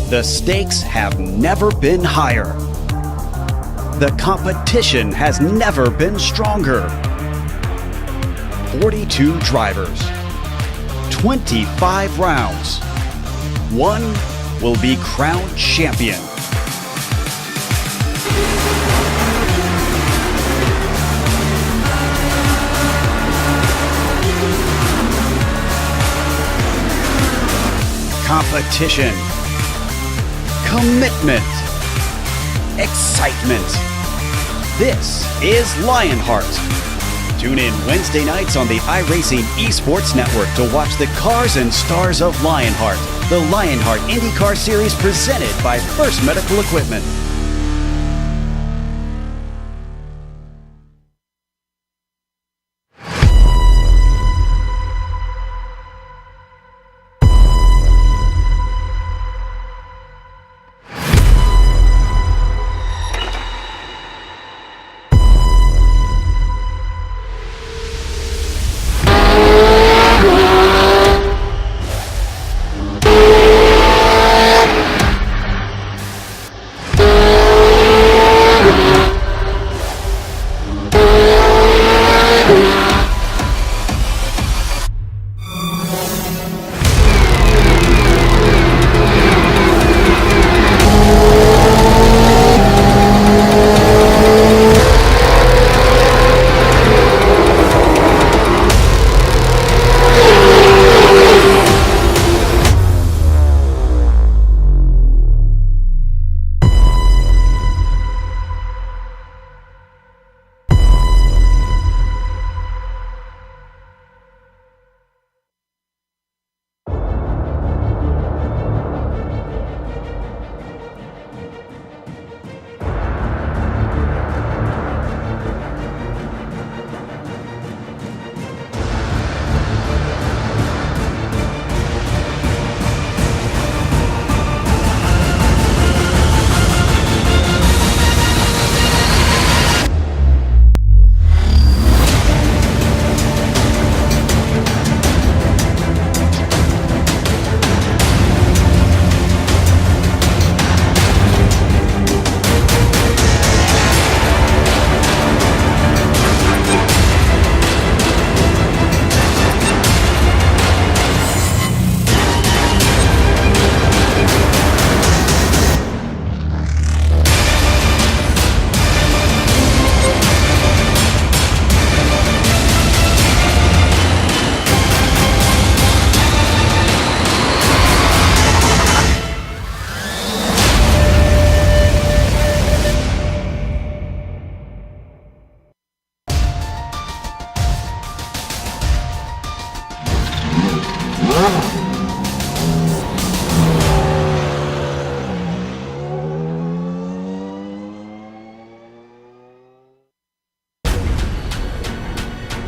The stakes have never been higher. The competition has never been stronger. 42 drivers, 25 rounds. One will be crowned champion. Competition, commitment, excitement. This is Lionheart. Tune in Wednesday nights on the iRacing eSports Network to watch the cars and stars of Lionheart, the Lionheart IndyCar Series presented by First Medical Equipment.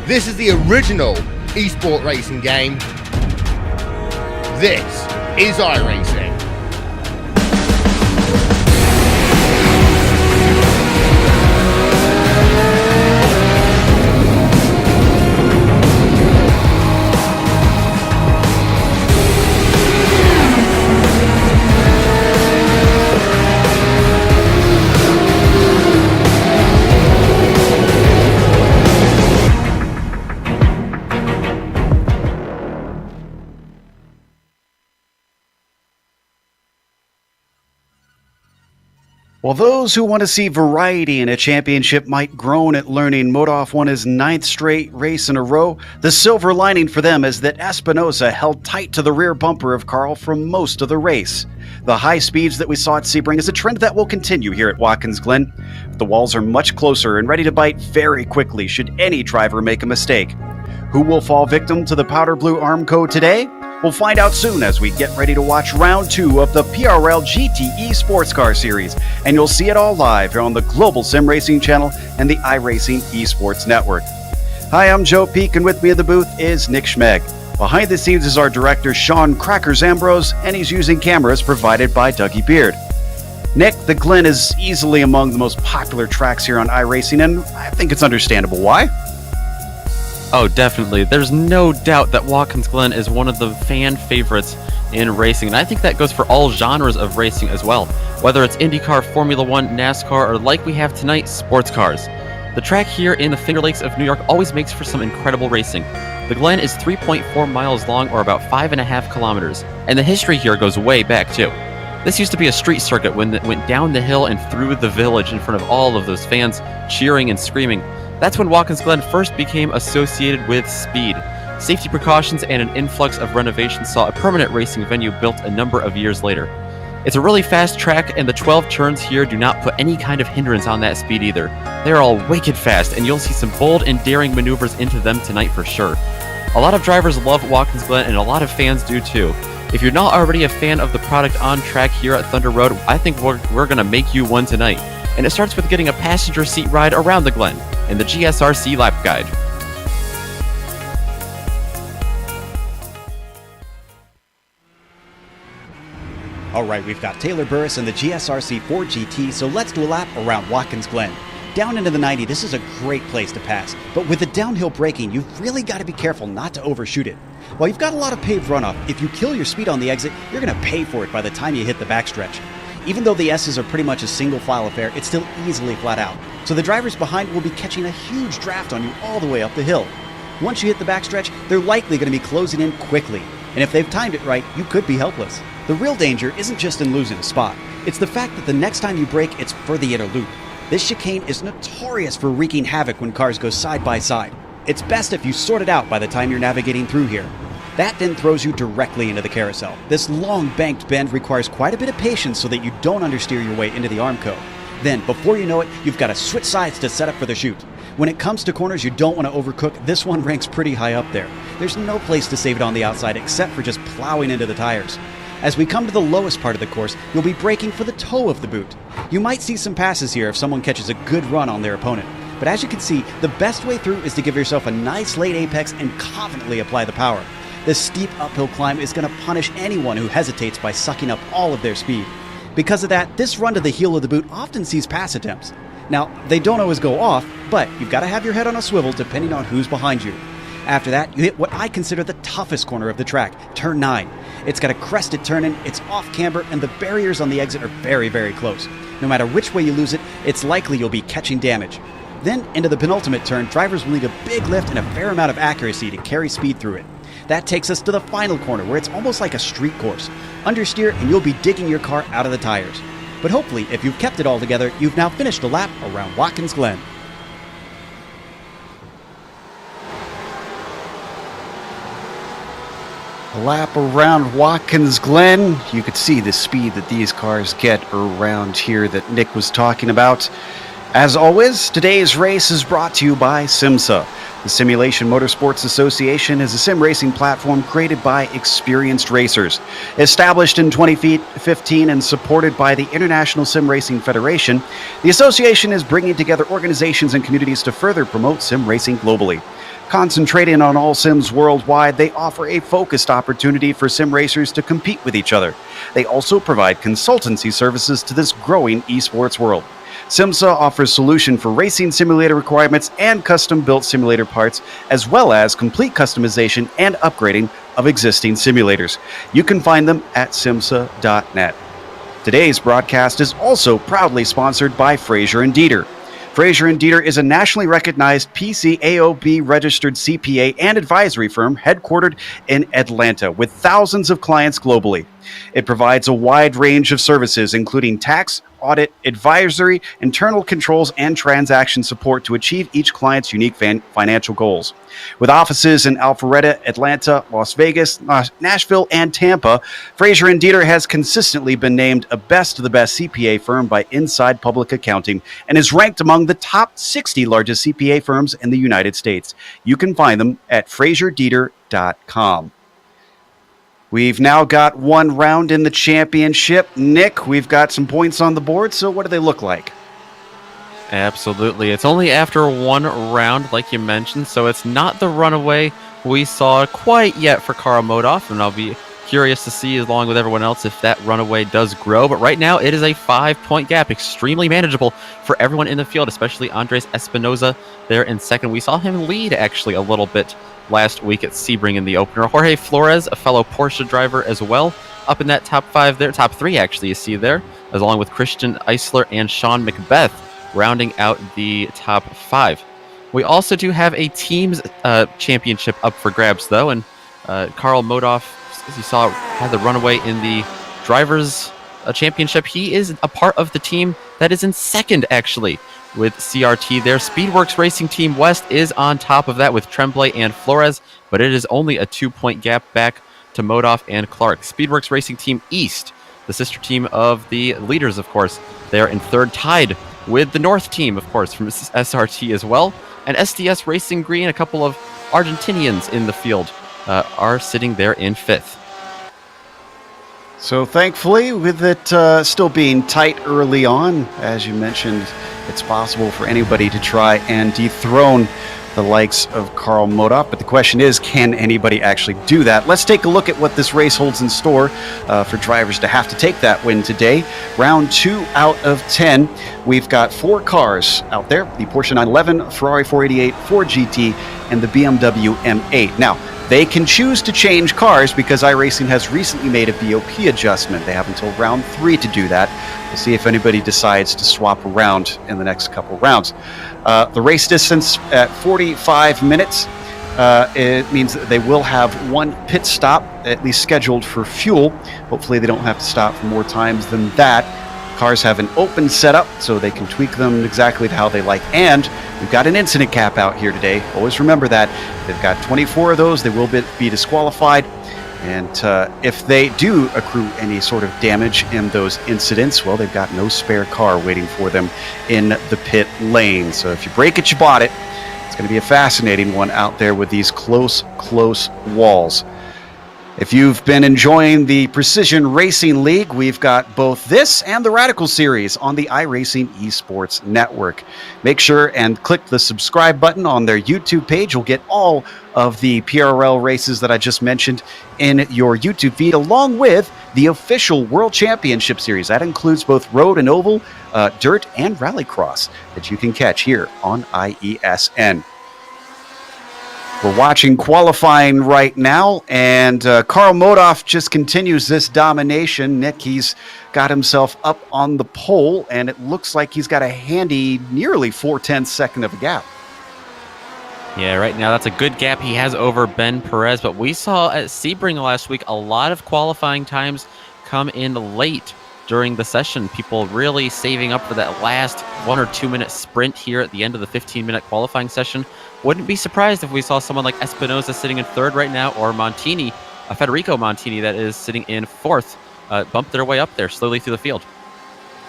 This is the original eSport racing game. This is iRacing. While those who want to see variety in a championship might groan at learning Modolf won his 9th straight race in a row, the silver lining for them is that Espinosa held tight to the rear bumper of Carl for most of the race. The high speeds that we saw at Sebring is a trend that will continue here at Watkins Glen. The walls are much closer and ready to bite very quickly should any driver make a mistake. Who will fall victim to the powder blue arm code today? We'll find out soon as we get ready to watch round 2 of the PRL GTE Sportscar Series, and you'll see it all live here on the Global SimRacing channel and the iRacing eSports Network. Hi, I'm Joe Peak, and with me at the booth is Nick Schmeg. Behind the scenes is our director, Sean Crackers Ambrose, and he's using cameras provided by Dougie Beard. Nick, the Glen is easily among the most popular tracks here on iRacing, and I think it's understandable. Why? Oh, definitely. There's no doubt that Watkins Glen is one of the fan favorites in racing, and I think that goes for all genres of racing as well, whether it's IndyCar, Formula One, NASCAR, or like we have tonight, sports cars. The track here in the Finger Lakes of New York always makes for some incredible racing. The Glen is 3.4 miles long, or about 5.5 kilometers, and the history here goes way back too. This used to be a street circuit when it went down the hill and through the village in front of all of those fans cheering and screaming. That's when Watkins Glen first became associated with speed. Safety precautions and an influx of renovations saw a permanent racing venue built a number of years later. It's a really fast track, and the 12 turns here do not put any kind of hindrance on that speed either. They're all wicked fast, and you'll see some bold and daring maneuvers into them tonight for sure. A lot of drivers love Watkins Glen, and a lot of fans do too. If you're not already a fan of the product on track here at Thunder Road, I think we're going to make you one tonight. And it starts with getting a passenger seat ride around the Glen in the GSRC Lap Guide. All right, we've got Taylor Burris and the GSRC 4 GT, so let's do a lap around Watkins Glen. Down into the 90, this is a great place to pass, but with the downhill braking, you've really got to be careful not to overshoot it. While you've got a lot of paved runoff, if you kill your speed on the exit, you're going to pay for it by the time you hit the backstretch. Even though the S's are pretty much a single file affair, it's still easily flat out, so the drivers behind will be catching a huge draft on you all the way up the hill. Once you hit the backstretch, they're likely going to be closing in quickly, and if they've timed it right, you could be helpless. The real danger isn't just in losing a spot. It's the fact that the next time you brake, it's for the inner loop. This chicane is notorious for wreaking havoc when cars go side by side. It's best if you sort it out by the time you're navigating through here. That then throws you directly into the carousel. This long banked bend requires quite a bit of patience so that you don't understeer your way into the Armco. Then, before you know it, you've got to switch sides to set up for the chute. When it comes to corners you don't want to overcook, this one ranks pretty high up there. There's no place to save it on the outside except for just plowing into the tires. As we come to the lowest part of the course, you'll be braking for the toe of the boot. You might see some passes here if someone catches a good run on their opponent. But as you can see, the best way through is to give yourself a nice late apex and confidently apply the power. This steep uphill climb is going to punish anyone who hesitates by sucking up all of their speed. Because of that, this run to the heel of the boot often sees pass attempts. Now, they don't always go off, but you've got to have your head on a swivel depending on who's behind you. After that, you hit what I consider the toughest corner of the track, turn 9. It's got a crested turn in, it's off camber, and the barriers on the exit are very, very close. No matter which way you lose it, it's likely you'll be catching damage. Then, into the penultimate turn, drivers will need a big lift and a fair amount of accuracy to carry speed through it. That takes us to the final corner, where it's almost like a street course. Understeer and you'll be digging your car out of the tires. But hopefully, if you've kept it all together, you've now finished a lap around Watkins Glen. A lap around Watkins Glen. You could see the speed that these cars get around here that Nick was talking about. As always, today's race is brought to you by SimMSA. The Simulation Motorsports Association is a sim racing platform created by experienced racers. Established in 2015 and supported by the International Sim Racing Federation, the association is bringing together organizations and communities to further promote sim racing globally. Concentrating on all sims worldwide, they offer a focused opportunity for sim racers to compete with each other. They also provide consultancy services to this growing esports world. SimMSA offers solution for racing simulator requirements and custom-built simulator parts, as well as complete customization and upgrading of existing simulators. You can find them at SIMMSA.net. Today's broadcast is also proudly sponsored by Frazier Deeter. Frazier Deeter is a nationally recognized PCAOB registered CPA and advisory firm headquartered in Atlanta with thousands of clients globally. It provides a wide range of services, including tax, audit, advisory, internal controls, and transaction support to achieve each client's unique financial goals. With offices in Alpharetta, Atlanta, Las Vegas, Nashville, and Tampa, Frazier Deeter has consistently been named a best of the best CPA firm by Inside Public Accounting and is ranked among the top 60 largest CPA firms in the United States. You can find them at FrazierDeeter.com. We've now got one round in the championship. Nick, we've got some points on the board, so what do they look like? Absolutely. It's only after one round, like you mentioned, so it's not the runaway we saw quite yet for Karl Modov, and I'll be Curious to see, along with everyone else, if that runaway does grow. But right now, it is a 5-point gap, extremely manageable for everyone in the field, especially Andres Espinoza there in second. We saw him lead, actually, a little bit last week at Sebring in the opener. Jorge Flores, a fellow Porsche driver as well, up in that top 5 there, top 3 actually, you see there, as along with Christian Eisler and Sean Macbeth, rounding out the top 5. We also do have a team's championship up for grabs, though, and Karl Modoff, as you saw, had the runaway in the drivers' championship. He is a part of the team that is in second, actually, with CRT there. Speedworks Racing Team West is on top of that with Tremblay and Flores, but it is only a 2-point gap back to Modoff and Clark. Speedworks Racing Team East, the sister team of the leaders, of course, they are in third, tied with the North team, of course, from SRT as well. And SDS Racing Green, a couple of Argentinians in the field, are sitting there in 5th. So thankfully, with it still being tight early on, as you mentioned, it's possible for anybody to try and dethrone the likes of Karl Modoff. But the question is, can anybody actually do that? Let's take a look at what this race holds in store for drivers to have to take that win today. Round 2 out of 10. We've got 4 cars out there: the Porsche 911, Ferrari 488, Ford GT, and the BMW M8. Now, they can choose to change cars because iRacing has recently made a BOP adjustment. They have until round 3 to do that. We'll see if anybody decides to swap around in the next couple rounds. The race distance at 45 minutes, it means that they will have 1 pit stop, at least scheduled for fuel. Hopefully they don't have to stop for more times than that. Cars have an open setup, so they can tweak them exactly to how they like. And we've got an incident cap out here today. Always remember that. They've got 24 of those. They will be disqualified. And if they do accrue any sort of damage in those incidents, well, they've got no spare car waiting for them in the pit lane. So if you break it, you bought it. It's going to be a fascinating one out there with these close walls. If you've been enjoying the Precision Racing League, we've got both this and the Radical Series on the iRacing eSports Network. Make sure and click the subscribe button on their YouTube page. You'll get all of the PRL races that I just mentioned in your YouTube feed, along with the official World Championship Series. That includes both road and oval, dirt, and rallycross that you can catch here on IESN. We're watching qualifying right now, and Karl Modoff just continues this domination. Nick, he's got himself up on the pole, and it looks like he's got a handy nearly 4/10 second of a gap. Yeah, right now that's a good gap he has over Ben Perez, but we saw at Sebring last week a lot of qualifying times come in late during the session. People really saving up for that last 1 or 2 minute sprint here at the end of the 15-minute qualifying session. Wouldn't be surprised if we saw someone like Espinoza sitting in 3rd right now, or Montini, Federico Montini, that is sitting in 4th, bump their way up there slowly through the field.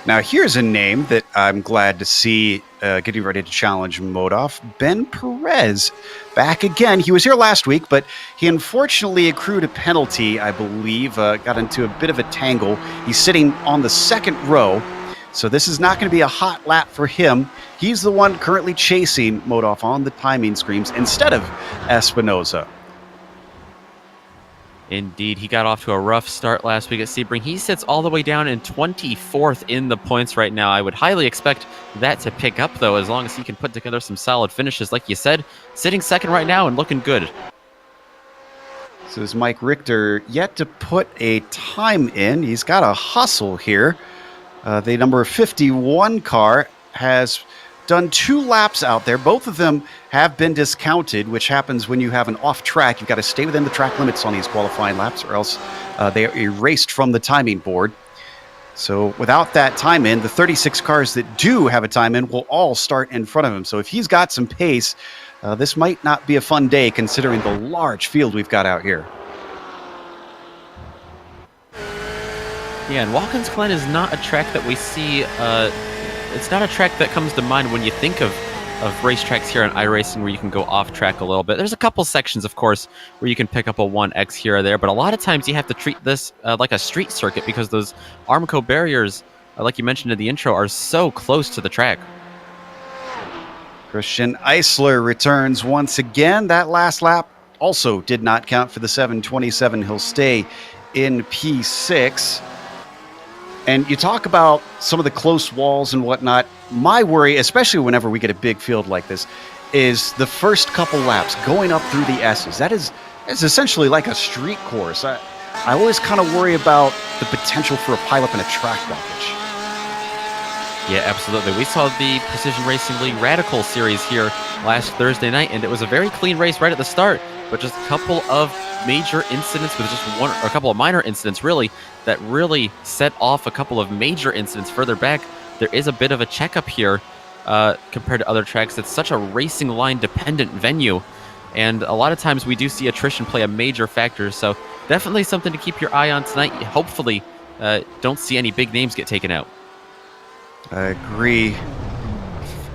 Now, here's a name that I'm glad to see getting ready to challenge Modoff. Ben Perez, back again. He was here last week, but he unfortunately accrued a penalty, I believe, got into a bit of a tangle. He's sitting on the 2nd row, so this is not going to be a hot lap for him. He's the one currently chasing Modoff on the timing screens instead of Espinoza. Indeed, he got off to a rough start last week at Sebring. He sits all the way down in 24th in the points right now. I would highly expect that to pick up, though, as long as he can put together some solid finishes. Like you said, sitting 2nd right now and looking good. So is Mike Richter yet to put a time in. He's got a hustle here. The number 51 car has done 2 laps out there. Both of them have been discounted, which happens when you have an off track. You've got to stay within the track limits on these qualifying laps, or else they are erased from the timing board. So without that time in, the 36 cars that do have a time in will all start in front of him. So if he's got some pace, this might not be a fun day considering the large field we've got out here. Yeah, and Watkins Glen is not a track that we see. It's not a track that comes to mind when you think of racetracks here on iRacing where you can go off track a little bit. There's a couple sections, of course, where you can pick up a 1X here or there, but a lot of times you have to treat this like a street circuit because those Armco barriers, like you mentioned in the intro, are so close to the track. Christian Eisler returns once again. That last lap also did not count for the 727. He'll stay in P6. And you talk about some of the close walls and whatnot. My worry, especially whenever we get a big field like this, is the first couple laps going up through the S's. It's essentially like a street course. I always kind of worry about the potential for a pileup and a track blockage. Yeah, absolutely. We saw the Precision Racing League Radical Series here last Thursday night, and it was a very clean race right at the start, but just a couple of major incidents with just one, or a couple of minor incidents really, that really set off a couple of major incidents further back. There is a bit of a checkup here compared to other tracks. It's such a racing line dependent venue, and a lot of times we do see attrition play a major factor, so definitely something to keep your eye on tonight. Hopefully don't see any big names get taken out. I agree.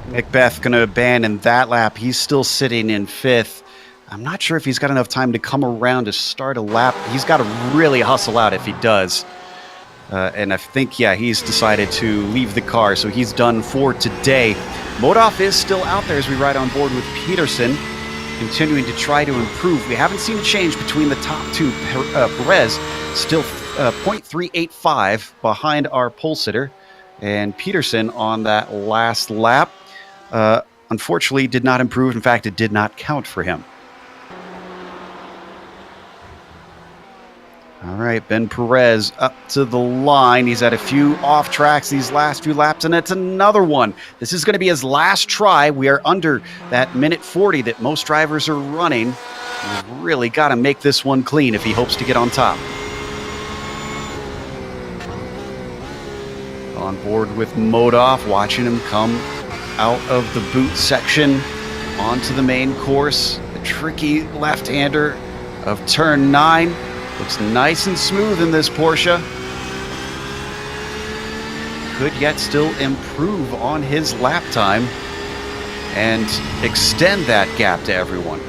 Macbeth going to abandon that lap. He's still sitting in 5th. I'm not sure if he's got enough time to come around to start a lap. He's got to really hustle out if he does. And I think, yeah, he's decided to leave the car, so he's done for today. Modoff is still out there as we ride on board with Peterson, continuing to try to improve. We haven't seen a change between the top two. Perez still 0.385 behind our pole sitter. And Peterson on that last lap, unfortunately, did not improve. In fact, it did not count for him. All right, Ben Perez up to the line. He's had a few off tracks these last few laps, and it's another one. This is going to be his last try. We are under that minute 40 that most drivers are running. He's really got to make this one clean if he hopes to get on top. On board with Modoff, watching him come out of the boot section onto the main course. The tricky left-hander of turn 9. Looks nice and smooth in this Porsche. Could yet still improve on his lap time and extend that gap to everyone.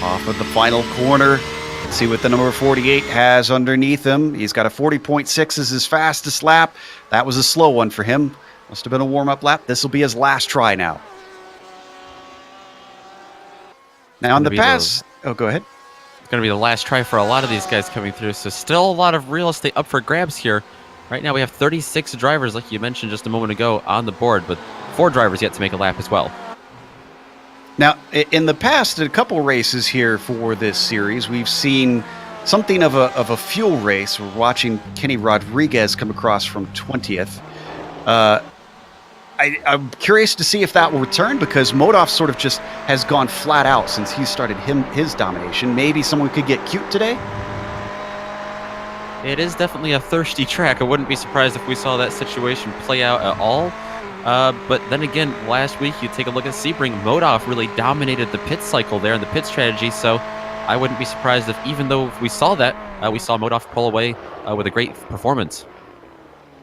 Off of the final corner. Let's see what the number 48 has underneath him. He's got a 40.6 as his fastest lap. That was a slow one for him. Must have been a warm-up lap. This will be his last try now. Now in the past... Oh, go ahead. It's going to be the last try for a lot of these guys coming through, so still a lot of real estate up for grabs here. Right now we have 36 drivers, like you mentioned just a moment ago, on the board, but 4 drivers yet to make a lap as well. Now, in the past, a couple races here for this series, we've seen something of a fuel race. We're watching Kenny Rodriguez come across from 20th. I'm curious to see if that will return, because Modoff sort of just has gone flat out since he started his domination. Maybe someone could get cute today? It is definitely a thirsty track. I wouldn't be surprised if we saw that situation play out at all. But then again, last week, you take a look at Sebring. Modoff really dominated the pit cycle there and the pit strategy, so I wouldn't be surprised if, even though we saw that, we saw Modoff pull away with a great performance.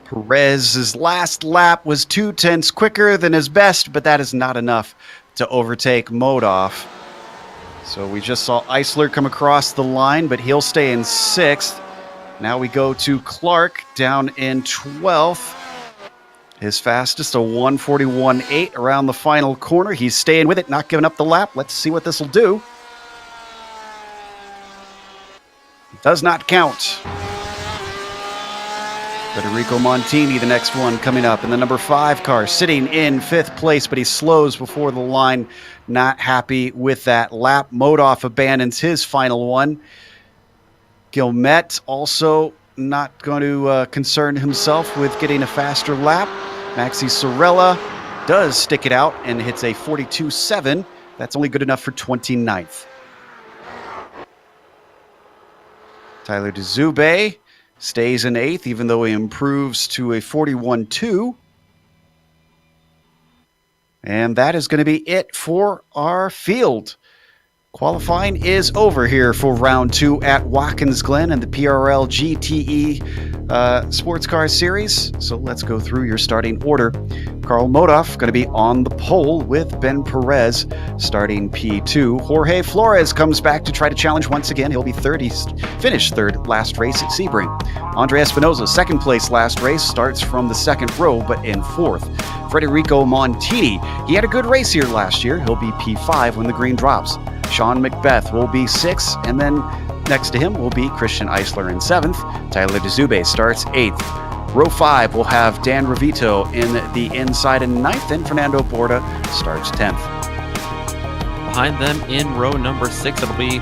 Perez's last lap was 0.2 quicker than his best, but that is not enough to overtake Modoff. So we just saw Eisler come across the line, but he'll stay in 6th. Now we go to Clark down in 12th. His fastest, a 1:41.8 around the final corner. He's staying with it, not giving up the lap. Let's see what this will do. Does not count. Federico Montini, the next one coming up in the number 5 car, sitting in 5th place, but he slows before the line. Not happy with that lap. Modoff abandons his final one. Guillemette also not going to concern himself with getting a faster lap. Maxi Sorella does stick it out and hits a 42.7. That's only good enough for 29th. Tyler DeZube stays in 8th, even though he improves to a 41.2. And that is going to be it for our field. Qualifying is over here for round 2 at Watkins Glen and the PRL GTE Sports Car Series. So let's go through your starting order. Carl Modoff going to be on the pole with Ben Perez starting P2. Jorge Flores comes back to try to challenge once again. He'll be finished 3rd last race at Sebring. Andre Espinosa, 2nd place last race, starts from the 2nd row but in 4th. Federico Montini, he had a good race here last year. He'll be P5 when the green drops. Sean Macbeth will be 6th, and then next to him will be Christian Eisler in 7th. Tyler DeZube starts 8th. Row 5 will have Dan Ravito in the inside in 9th, and Fernando Borda starts 10th. Behind them in row number 6, it'll be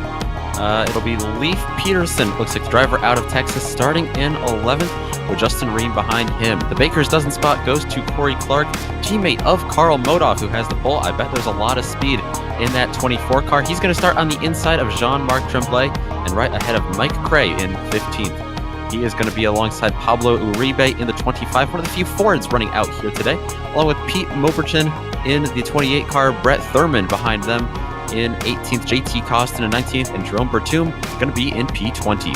Leif Peterson. Looks like the driver out of Texas, starting in 11th, with Justin Ream behind him. The Baker's dozen spot goes to Corey Clark, teammate of Carl Modoff, who has the pole. I bet there's a lot of speed in that 24 car. He's going to start on the inside of Jean-Marc Tremblay and right ahead of Mike Cray in 15th. He is going to be alongside Pablo Uribe in the 25, one of the few Fords running out here today, along with Pete Moberton in the 28 car, Brett Thurman behind them in 18th, JT Costin in 19th, and Jerome Bertum going to be in P20.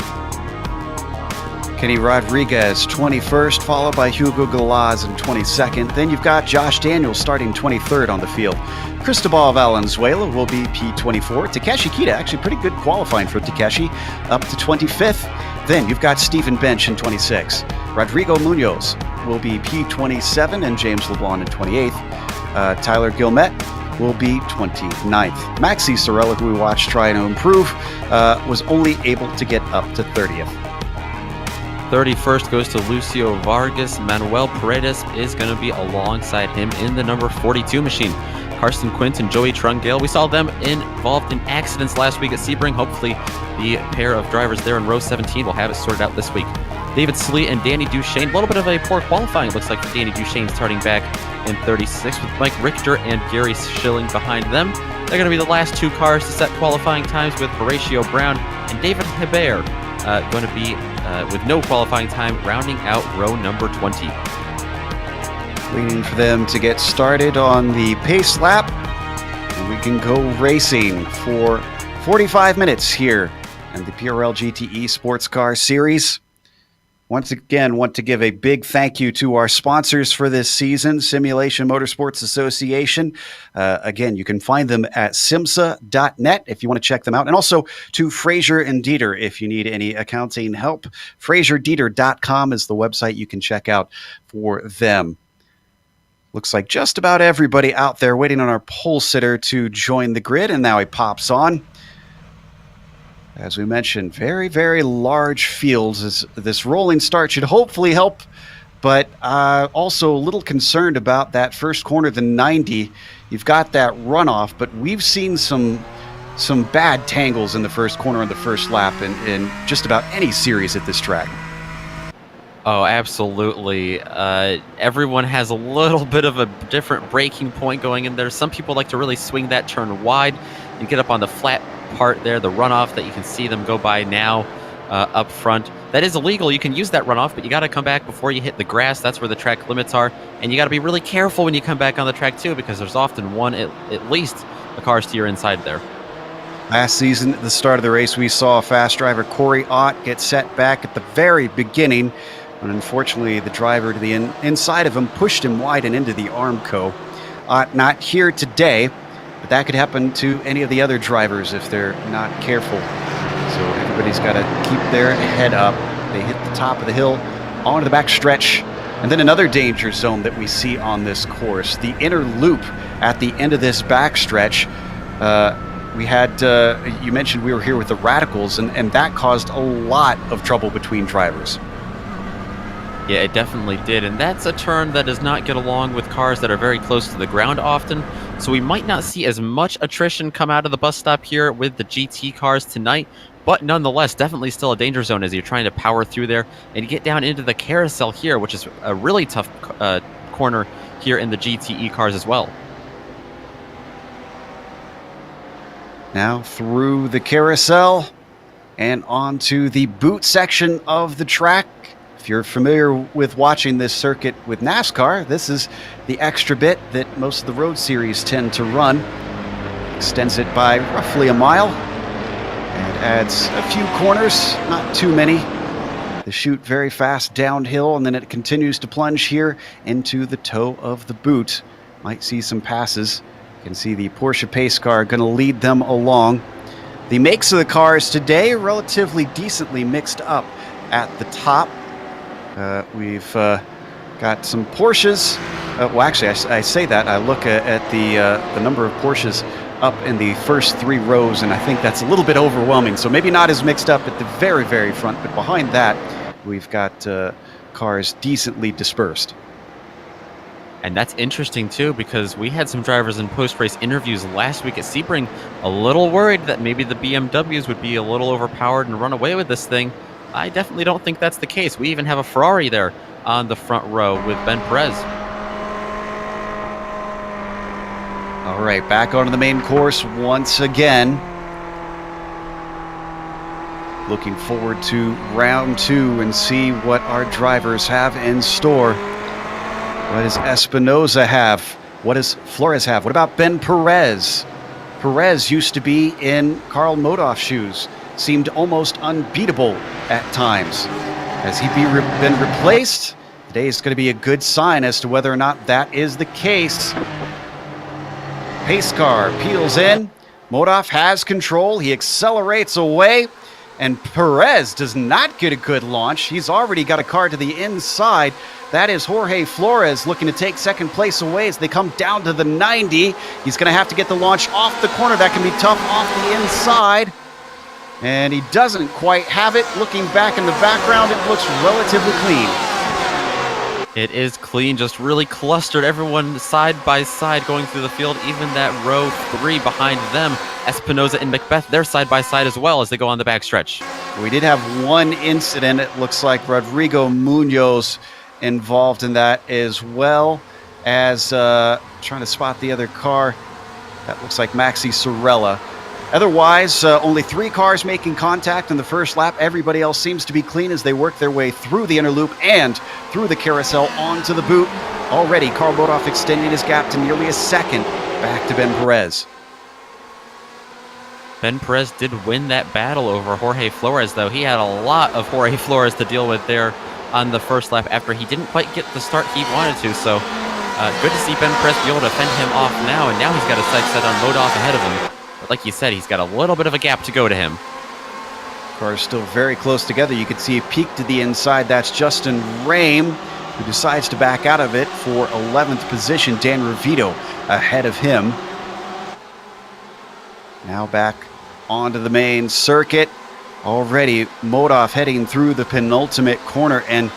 Kenny Rodriguez 21st, followed by Hugo Galaz in 22nd. Then you've got Josh Daniels starting 23rd on the field. Cristobal Valenzuela will be P24. Takeshi Kita, actually pretty good qualifying for Takeshi, up to 25th. Then you've got Stephen Bench in 26. Rodrigo Munoz will be P27 and James LeBlanc in 28th. Tyler Gilmet will be 29th. Maxi Sorella, who we watched try to improve, was only able to get up to 30th. 31st goes to Lucio Vargas. Manuel Paredes is going to be alongside him in the number 42 machine. Carson Quint and Joey Trungale, we saw them involved in accidents last week at Sebring. Hopefully the pair of drivers there in row 17 will have it sorted out this week. David Slee and Danny Duchesne, a little bit of a poor qualifying, it looks like, for Danny Duchesne, starting back in 36 with Mike Richter and Gary Schilling behind them. They're going to be the last 2 cars to set qualifying times, with Horatio Brown and David Hebert going to be with no qualifying time, rounding out row number 20. Waiting for them to get started on the pace lap, and we can go racing for 45 minutes here in the PRL GTE Sports Car Series. Once again, want to give a big thank you to our sponsors for this season, Simulation MotorSports Association. Again, you can find them at SIMMSA.net if you want to check them out. And also to Frazier and Deeter if you need any accounting help. FrazierDeeter.com is the website you can check out for them. Looks like just about everybody out there waiting on our pole sitter to join the grid, and now he pops on. As we mentioned, very, very large fields. This rolling start should hopefully help, but also a little concerned about that first corner, the 90. You've got that runoff, but we've seen some bad tangles in the first corner on the first lap in just about any series at this track. Oh, absolutely. Everyone has a little bit of a different braking point going in there. Some people like to really swing that turn wide. You get up on the flat part there, the runoff that you can see them go by now up front. That is illegal. You can use that runoff, but you got to come back before you hit the grass. That's where the track limits are. And you got to be really careful when you come back on the track too, because there's often at least the cars to your inside there. Last season, at the start of the race, we saw fast driver Corey Ott get set back at the very beginning, and unfortunately the driver to the inside of him pushed him wide and into the Armco. Ott not here today, but that could happen to any of the other drivers if they're not careful. So everybody's got to keep their head up. They hit the top of the hill, onto the back stretch, and then another danger zone that we see on this course, the inner loop at the end of this back stretch. We had, you mentioned we were here with the Radicals, and that caused a lot of trouble between drivers. Yeah, it definitely did, and that's a turn that does not get along with cars that are very close to the ground often, so we might not see as much attrition come out of the bus stop here with the GT cars tonight, but nonetheless, definitely still a danger zone as you're trying to power through there and get down into the carousel here, which is a really tough corner here in the GTE cars as well. Now through the carousel and onto the boot section of the track. If you're familiar with watching this circuit with NASCAR, this is the extra bit that most of the road series tend to run. Extends it by roughly a mile and adds a few corners, not too many. The chute very fast downhill, and then it continues to plunge here into the toe of the boot. Might see some passes. You can see the Porsche pace car going to lead them along. The makes of the cars today are relatively decently mixed up at the top. We've got some Porsches. Well, actually, I say that. I look at the number of Porsches up in the first 3 rows, and I think that's a little bit overwhelming. So maybe not as mixed up at the very, very front, but behind that, we've got cars decently dispersed. And that's interesting too, because we had some drivers in post-race interviews last week at Sebring a little worried that maybe the BMWs would be a little overpowered and run away with this thing. I definitely don't think that's the case. We even have a Ferrari there on the front row with Ben Perez. All right, back onto the main course once again. Looking forward to round 2 and see what our drivers have in store. What does Espinosa have? What does Flores have? What about Ben Perez? Perez used to be in Karl Modoff's shoes. Seemed almost unbeatable at times. Has he been replaced? Today is going to be a good sign as to whether or not that is the case. Pace car peels in. Modoff has control. He accelerates away. And Perez does not get a good launch. He's already got a car to the inside. That is Jorge Flores looking to take second place away as they come down to the 90. He's going to have to get the launch off the corner. That can be tough off the inside. And he doesn't quite have it. Looking back in the background, it looks relatively clean. It is clean, just really clustered. Everyone side by side going through the field. Even that row 3 behind them, Espinosa and Macbeth, they're side by side as well as they go on the backstretch. We did have one incident. It looks like Rodrigo Munoz involved in that, as well as trying to spot the other car. That looks like Maxi Sorella. Otherwise, only 3 cars making contact in the first lap. Everybody else seems to be clean as they work their way through the inner loop and through the carousel onto the boot. Already, Karl Modoff extending his gap to nearly a second back to Ben Perez. Ben Perez did win that battle over Jorge Flores, though. He had a lot of Jorge Flores to deal with there on the first lap after he didn't quite get the start he wanted to. So good to see Ben Perez be able to fend him off now, and now he's got a sight set on Modoff ahead of him. But like you said, he's got a little bit of a gap to go to him. Cars still very close together. You can see a peak to the inside. That's Justin Rame, who decides to back out of it for 11th position. Dan Revito ahead of him. Now back onto the main circuit. Already Modoff heading through the penultimate corner and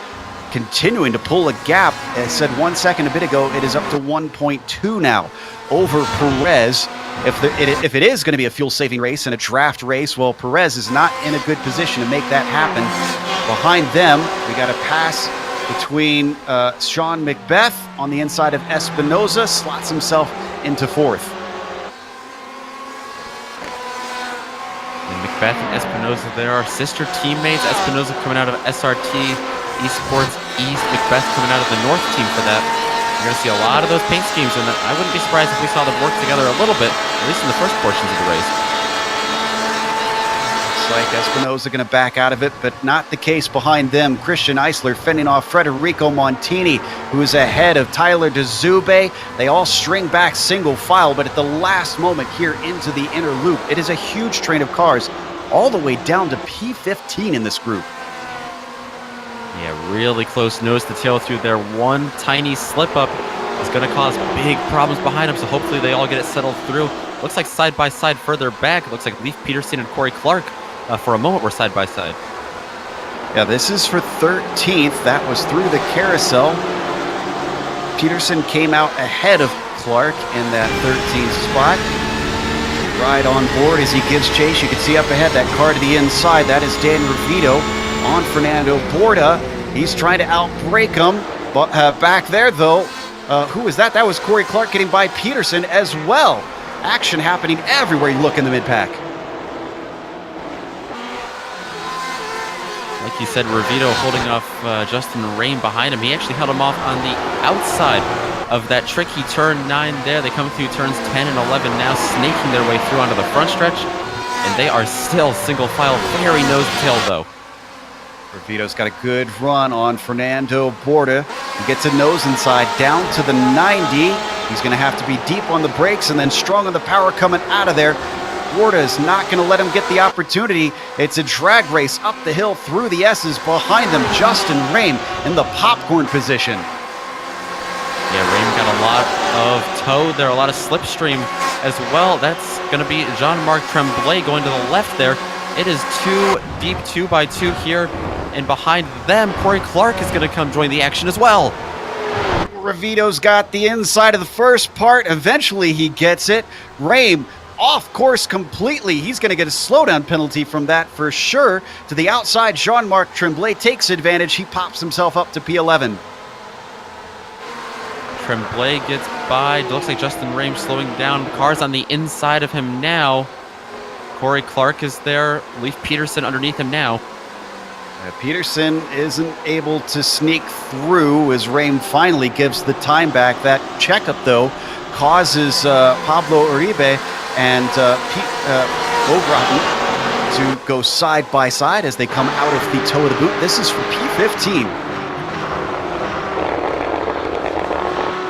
continuing to pull a gap. I said 1 second a bit ago, it is up to 1.2 now over Perez. If it is going to be a fuel-saving race and a draft race, well, Perez is not in a good position to make that happen. Behind them, we got a pass between Sean Macbeth on the inside of Espinosa, slots himself into 4th. And Macbeth and Espinosa, there are sister teammates. Espinosa coming out of SRT eSports East, Macbeth coming out of the North team for that. You're going to see a lot of those paint schemes, and I wouldn't be surprised if we saw them work together a little bit, at least in the first portions of the race. Looks like Espinosa going to back out of it, but not the case behind them. Christian Eisler fending off Federico Montini, who is ahead of Tyler DeZube. They all string back single file, but at the last moment here into the inner loop, it is a huge train of cars all the way down to P15 in this group. Yeah, really close nose to tail through there. One tiny slip up is going to cause big problems behind them, so hopefully they all get it settled through. Looks like side by side further back. It looks like Leif Peterson and Corey Clark for a moment were side by side. Yeah, this is for 13th. That was through the carousel. Peterson came out ahead of Clark in that 13th spot. Right on board as he gives chase. You can see up ahead that car to the inside. That is Dan Revito on Fernando Borda. He's trying to outbrake him. But back there, though, who was that? That was Corey Clark getting by Peterson as well. Action happening everywhere you look in the mid-pack. Like you said, Revito holding off Justin Rame behind him. He actually held him off on the outside of that tricky turn 9 there. They come through turns 10 and 11 now, snaking their way through onto the front stretch. And they are still single file, very nose to tail, though. Revito's got a good run on Fernando Borda. He gets a nose inside down to the 90. He's going to have to be deep on the brakes and then strong on the power coming out of there. Borda is not going to let him get the opportunity. It's a drag race up the hill through the S's. Behind them, Justin Rame in the popcorn position. Yeah, Rame got a lot of tow there, a lot of slipstream as well. That's going to be Jean-Marc Tremblay going to the left there. It is two deep, 2x2 here, and behind them, Corey Clark is going to come join the action as well. Ravito's got the inside of the first part. Eventually he gets it. Rame off course completely. He's going to get a slowdown penalty from that for sure. To the outside, Jean-Marc Tremblay takes advantage. He pops himself up to P11. Tremblay gets by. It looks like Justin Rame slowing down. Cars on the inside of him now. Corey Clark is there. Leif Peterson underneath him now. Peterson isn't able to sneak through as Rame finally gives the time back. That checkup, though, causes Pablo Uribe and broaden to go side by side as they come out of the toe of the boot. This is for P15.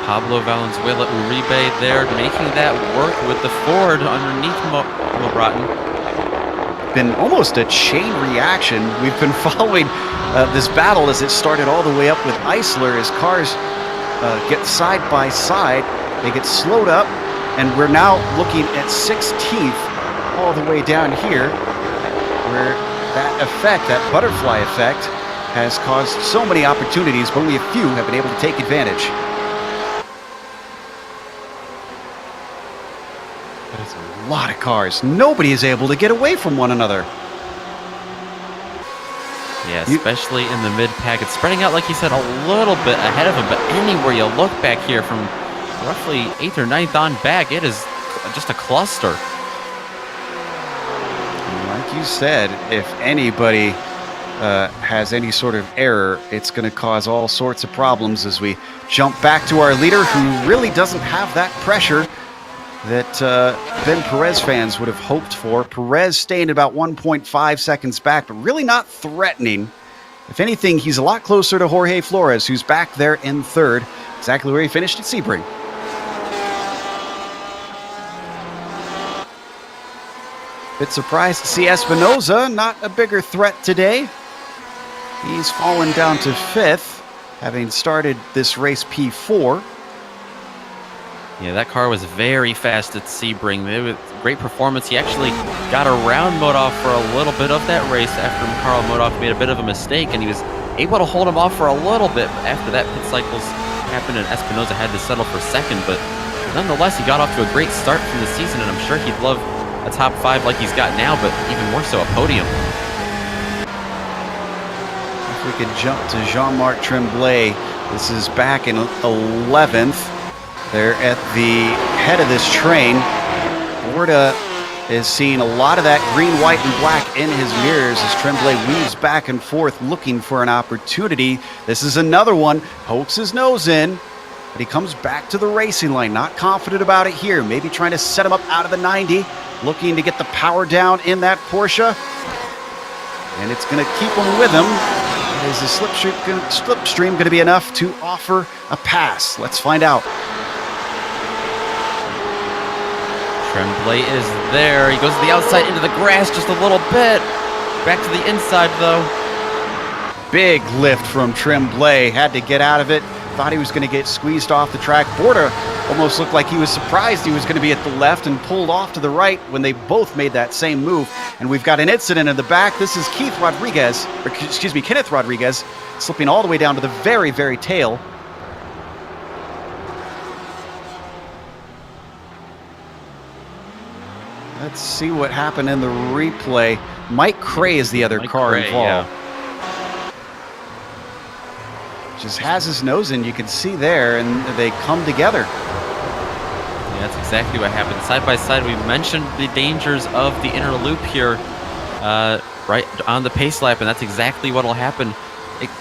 Pablo Valenzuela Uribe there making that work with the Ford underneath broaden. Been almost a chain reaction. We've been following this battle as it started all the way up with Eisler as cars get side by side. They get slowed up, and we're now looking at 16th all the way down here, where that effect, that butterfly effect, has caused so many opportunities, but only a few have been able to take advantage. That is a lot of cars. Nobody is able to get away from one another. Yeah, especially in the mid-pack. It's spreading out, like you said, a little bit ahead of him, but anywhere you look back here from roughly 8th or 9th on back, it is just a cluster. Like you said, if anybody has any sort of error, it's going to cause all sorts of problems as we jump back to our leader, who really doesn't have that pressure that Ben Perez fans would have hoped for. Perez staying about 1.5 seconds back, but really not threatening. If anything, he's a lot closer to Jorge Flores, who's back there in third, exactly where he finished at Sebring. Bit surprised to see Espinoza, not a bigger threat today. He's fallen down to 5th, having started this race P4. Yeah, that car was very fast at Sebring. It was great performance. He actually got around Modoff for a little bit of that race after Carl Modoff made a bit of a mistake, and he was able to hold him off for a little bit. After that, pit cycles happened, and Espinoza had to settle for second. But nonetheless, he got off to a great start from the season, and I'm sure he'd love a top 5 like he's got now, but even more so a podium. If we could jump to Jean-Marc Tremblay, this is back in 11th. They're at the head of this train. Borda is seeing a lot of that green, white, and black in his mirrors as Tremblay weaves back and forth looking for an opportunity. This is another one, pokes his nose in, but he comes back to the racing line, not confident about it here. Maybe trying to set him up out of the 90, looking to get the power down in that Porsche. And it's going to keep him with him. Is the slipstream going to be enough to offer a pass? Let's find out. Tremblay is there. He goes to the outside into the grass just a little bit. Back to the inside, though. Big lift from Tremblay. Had to get out of it. Thought he was going to get squeezed off the track. Borda almost looked like he was surprised he was going to be at the left and pulled off to the right when they both made that same move. And we've got an incident in the back. This is Kenneth Rodriguez, slipping all the way down to the very, very tail. Let's see what happened in the replay. Mike Cray is the other car involved. Yeah. Just has his nose in, you can see there, and they come together. Yeah, that's exactly what happened. Side by side, we mentioned the dangers of the inner loop here, right on the pace lap, and that's exactly what will happen.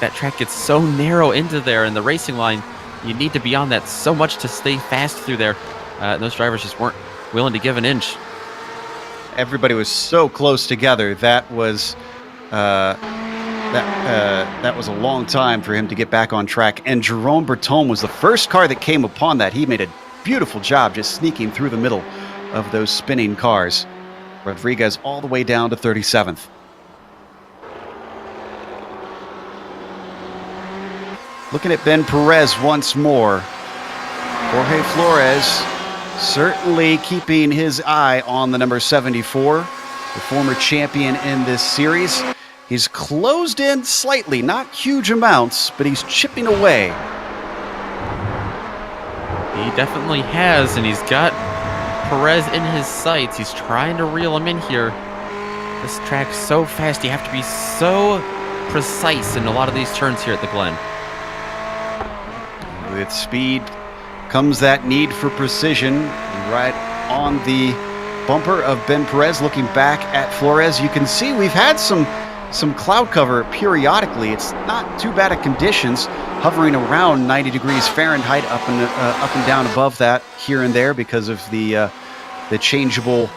That track gets so narrow into there, and the racing line, you need to be on that so much to stay fast through there. Those drivers just weren't willing to give an inch. Everybody was so close together. That was that was a long time for him to get back on track. And Jerome Bertone was the first car that came upon that. He made a beautiful job just sneaking through the middle of those spinning cars. Rodriguez all the way down to 37th. Looking at Ben Perez once more. Jorge Flores certainly keeping his eye on the number 74, the former champion in this series. He's closed in slightly, not huge amounts, but he's chipping away. He definitely has, and he's got Perez in his sights. He's trying to reel him in here. This track's so fast, you have to be so precise in a lot of these turns here at the Glen. With speed comes that need for precision. Right on the bumper of Ben Perez, looking back at Flores. You can see we've had some cloud cover periodically. It's not too bad of conditions, hovering around 90 degrees Fahrenheit, up and down above that here and there because of the changeable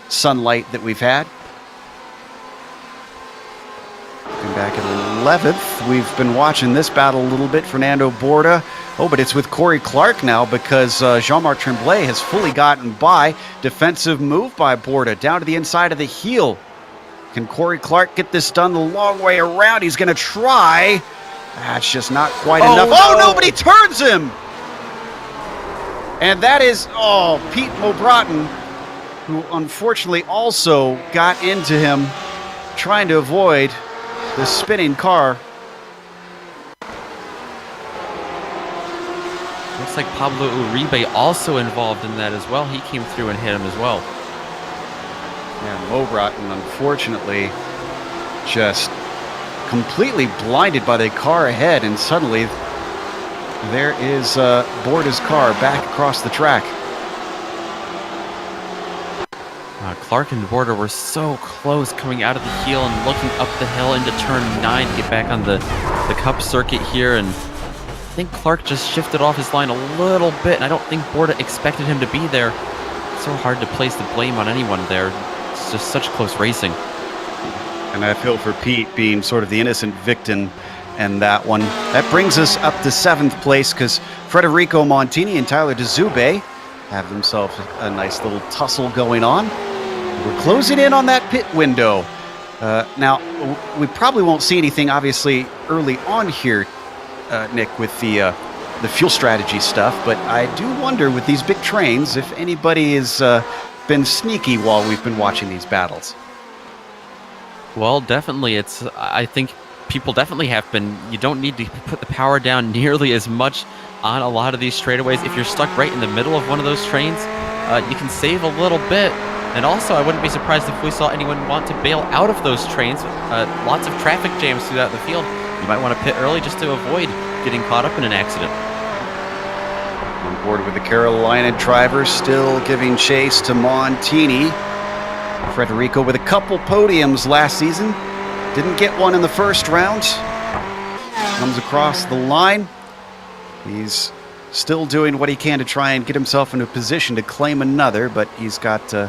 sunlight that we've had. Looking back at 11th, we've been watching this battle a little bit. Fernando Borda. Oh, but it's with Corey Clark now because Jean-Marc Tremblay has fully gotten by. Defensive move by Borda down to the inside of the heel. Can Corey Clark get this done the long way around? He's going to try. That's just not quite enough. No. Oh, nobody turns him! And that is, Pete Mobrotten, who unfortunately also got into him, trying to avoid the spinning car. Looks like Pablo Uribe also involved in that as well. He came through and hit him as well. Yeah, Mobrotten, unfortunately, just completely blinded by the car ahead, and suddenly there is Borda's car back across the track. Clark and Borda were so close coming out of the heel and looking up the hill into turn 9 to get back on the cup circuit here, and I think Clark just shifted off his line a little bit, and I don't think Borda expected him to be there. It's so hard to place the blame on anyone there. It's just such close racing. And I feel for Pete being sort of the innocent victim in that one. That brings us up to 7th place because Federico Montini and Tyler DeZube have themselves a nice little tussle going on. We're closing in on that pit window. Now, we probably won't see anything, obviously, early on here, Nick, with the fuel strategy stuff, but I do wonder with these big trains if anybody has been sneaky while we've been watching these battles. Well, definitely. I think people definitely have been. You don't need to put the power down nearly as much on a lot of these straightaways. If you're stuck right in the middle of one of those trains, you can save a little bit. And also, I wouldn't be surprised if we saw anyone want to bail out of those trains. Lots of traffic jams throughout the field. You might want to pit early just to avoid getting caught up in an accident. On board with the Carolina driver, still giving chase to Montini. Federico with a couple podiums last season. Didn't get one in the first round. Comes across the line. He's still doing what he can to try and get himself into a position to claim another, but he's got a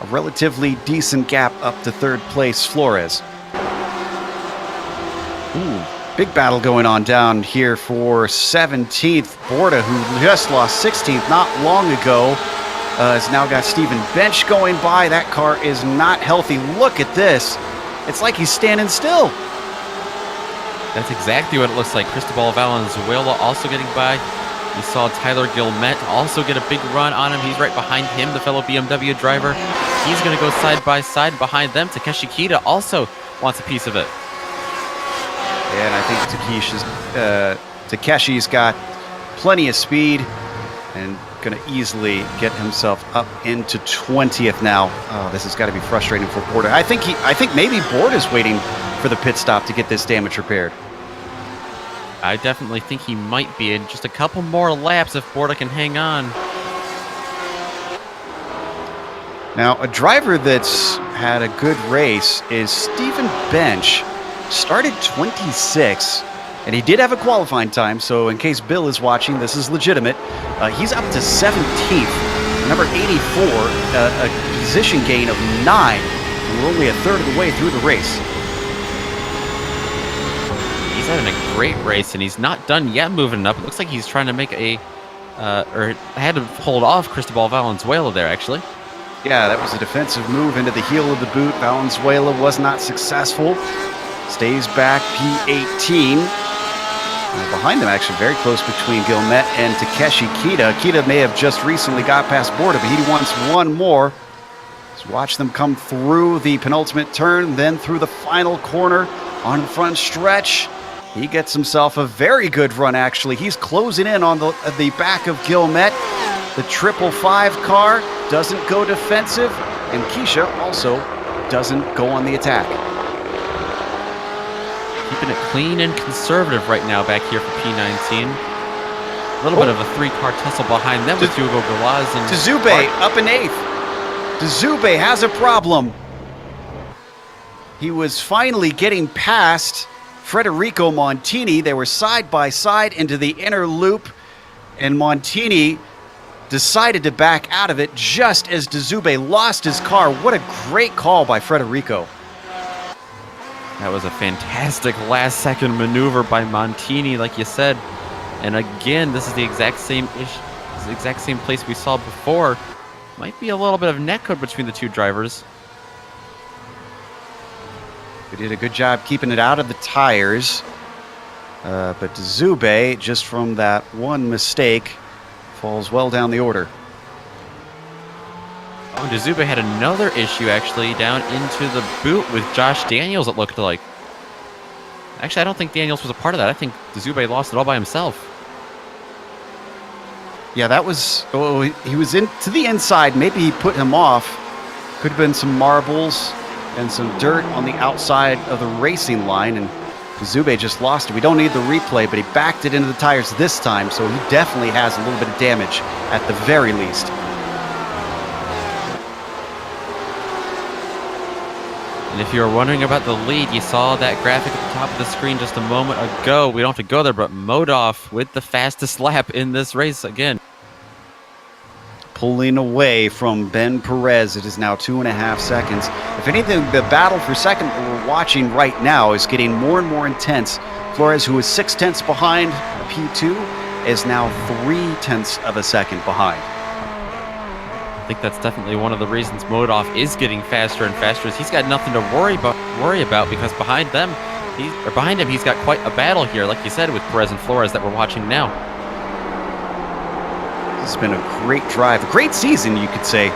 relatively decent gap up to 3rd place Flores. Ooh, big battle going on down here for 17th. Borda, who just lost 16th not long ago, has now got Stephen Bench going by. That car is not healthy. Look at this. It's like he's standing still. That's exactly what it looks like. Cristobal Valenzuela also getting by. You saw Tyler Gilmette also get a big run on him. He's right behind him, the fellow BMW driver. He's going to go side by side behind them. Takeshi Kita also wants a piece of it. Yeah, and I think Takeshi's got plenty of speed and going to easily get himself up into 20th now. Oh, this has got to be frustrating for Borda. I think maybe Borda's waiting for the pit stop to get this damage repaired. I definitely think he might be in just a couple more laps if Borda can hang on. Now, a driver that's had a good race is Stephen Bench. Started 26, and he did have a qualifying time, so in case Bill is watching, this is legitimate. He's up to 17th, number 84, a position gain of 9. And we're only a third of the way through the race. He's having a great race, and he's not done yet moving up. It looks like he's trying to make or had to hold off Cristobal Valenzuela there, actually. Yeah, that was a defensive move into the heel of the boot. Valenzuela was not successful. Stays back P18. Behind them, actually, very close between Gilmet and Takeshi Kita. Kita may have just recently got past Border, but he wants one more. Let's watch them come through the penultimate turn, then through the final corner on the front stretch. He gets himself a very good run, actually. He's closing in on the back of Gilmet. The 555 car doesn't go defensive, and Keisha also doesn't go on the attack. Keeping it clean and conservative right now back here for P19. A little bit of a three-car tussle behind them with Hugo Galaz and Dzube up in 8th. Dzube has a problem. He was finally getting past Federico Montini. They were side by side into the inner loop, and Montini decided to back out of it just as Dzube lost his car. What a great call by Federico. That was a fantastic last-second maneuver by Montini, like you said. And again, this is the exact same place we saw before. Might be a little bit of netcode between the two drivers. We did a good job keeping it out of the tires. But Dzube, just from that one mistake, falls well down the order. Oh, Dzube had another issue, actually, down into the boot with Josh Daniels, it looked like. Actually, I don't think Daniels was a part of that. I think Dzube lost it all by himself. Yeah, that was... Oh, he was to the inside. Maybe he put him off. Could have been some marbles and some dirt on the outside of the racing line, and Dzube just lost it. We don't need the replay, but he backed it into the tires this time, so he definitely has a little bit of damage at the very least. And if you were wondering about the lead, you saw that graphic at the top of the screen just a moment ago. We don't have to go there, but Modov with the fastest lap in this race again. Pulling away from Ben Perez. It is now 2.5 seconds. If anything, the battle for second that we're watching right now is getting more and more intense. Flores, who is 0.6 behind P2, is now 0.3 of a second behind. I think that's definitely one of the reasons Modov is getting faster and faster. Is he's got nothing to worry about because behind him he's got quite a battle here, like you said, with Perez and Flores that we're watching now. It's been a great drive, a great season, you could say,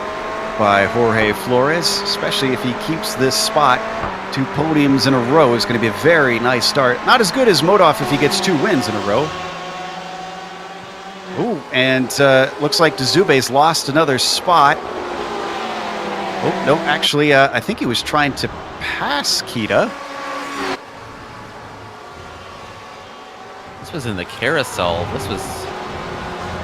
by Jorge Flores, especially if he keeps this spot. 2 podiums in a row is going to be a very nice start. Not as good as Modov if he gets 2 wins in a row. Ooh, and looks like Dzube's lost another spot. Oh, no, actually, I think he was trying to pass Kita. This was in the carousel. This was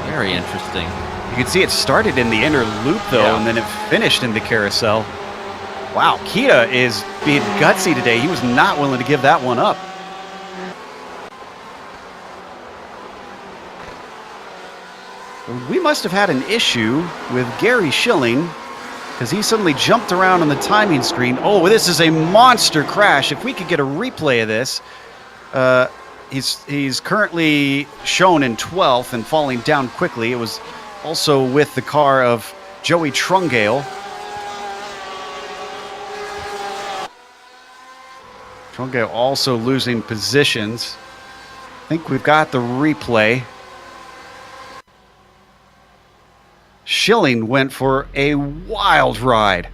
very interesting. You can see it started in the inner loop, though, and then it finished in the carousel. Wow, Kita is being gutsy today. He was not willing to give that one up. We must have had an issue with Gary Schilling because he suddenly jumped around on the timing screen. Oh, this is a monster crash. If we could get a replay of this. He's currently shown in 12th and falling down quickly. It was also with the car of Joey Trungale. Trungale also losing positions. I think we've got the replay. Schilling went for a wild ride.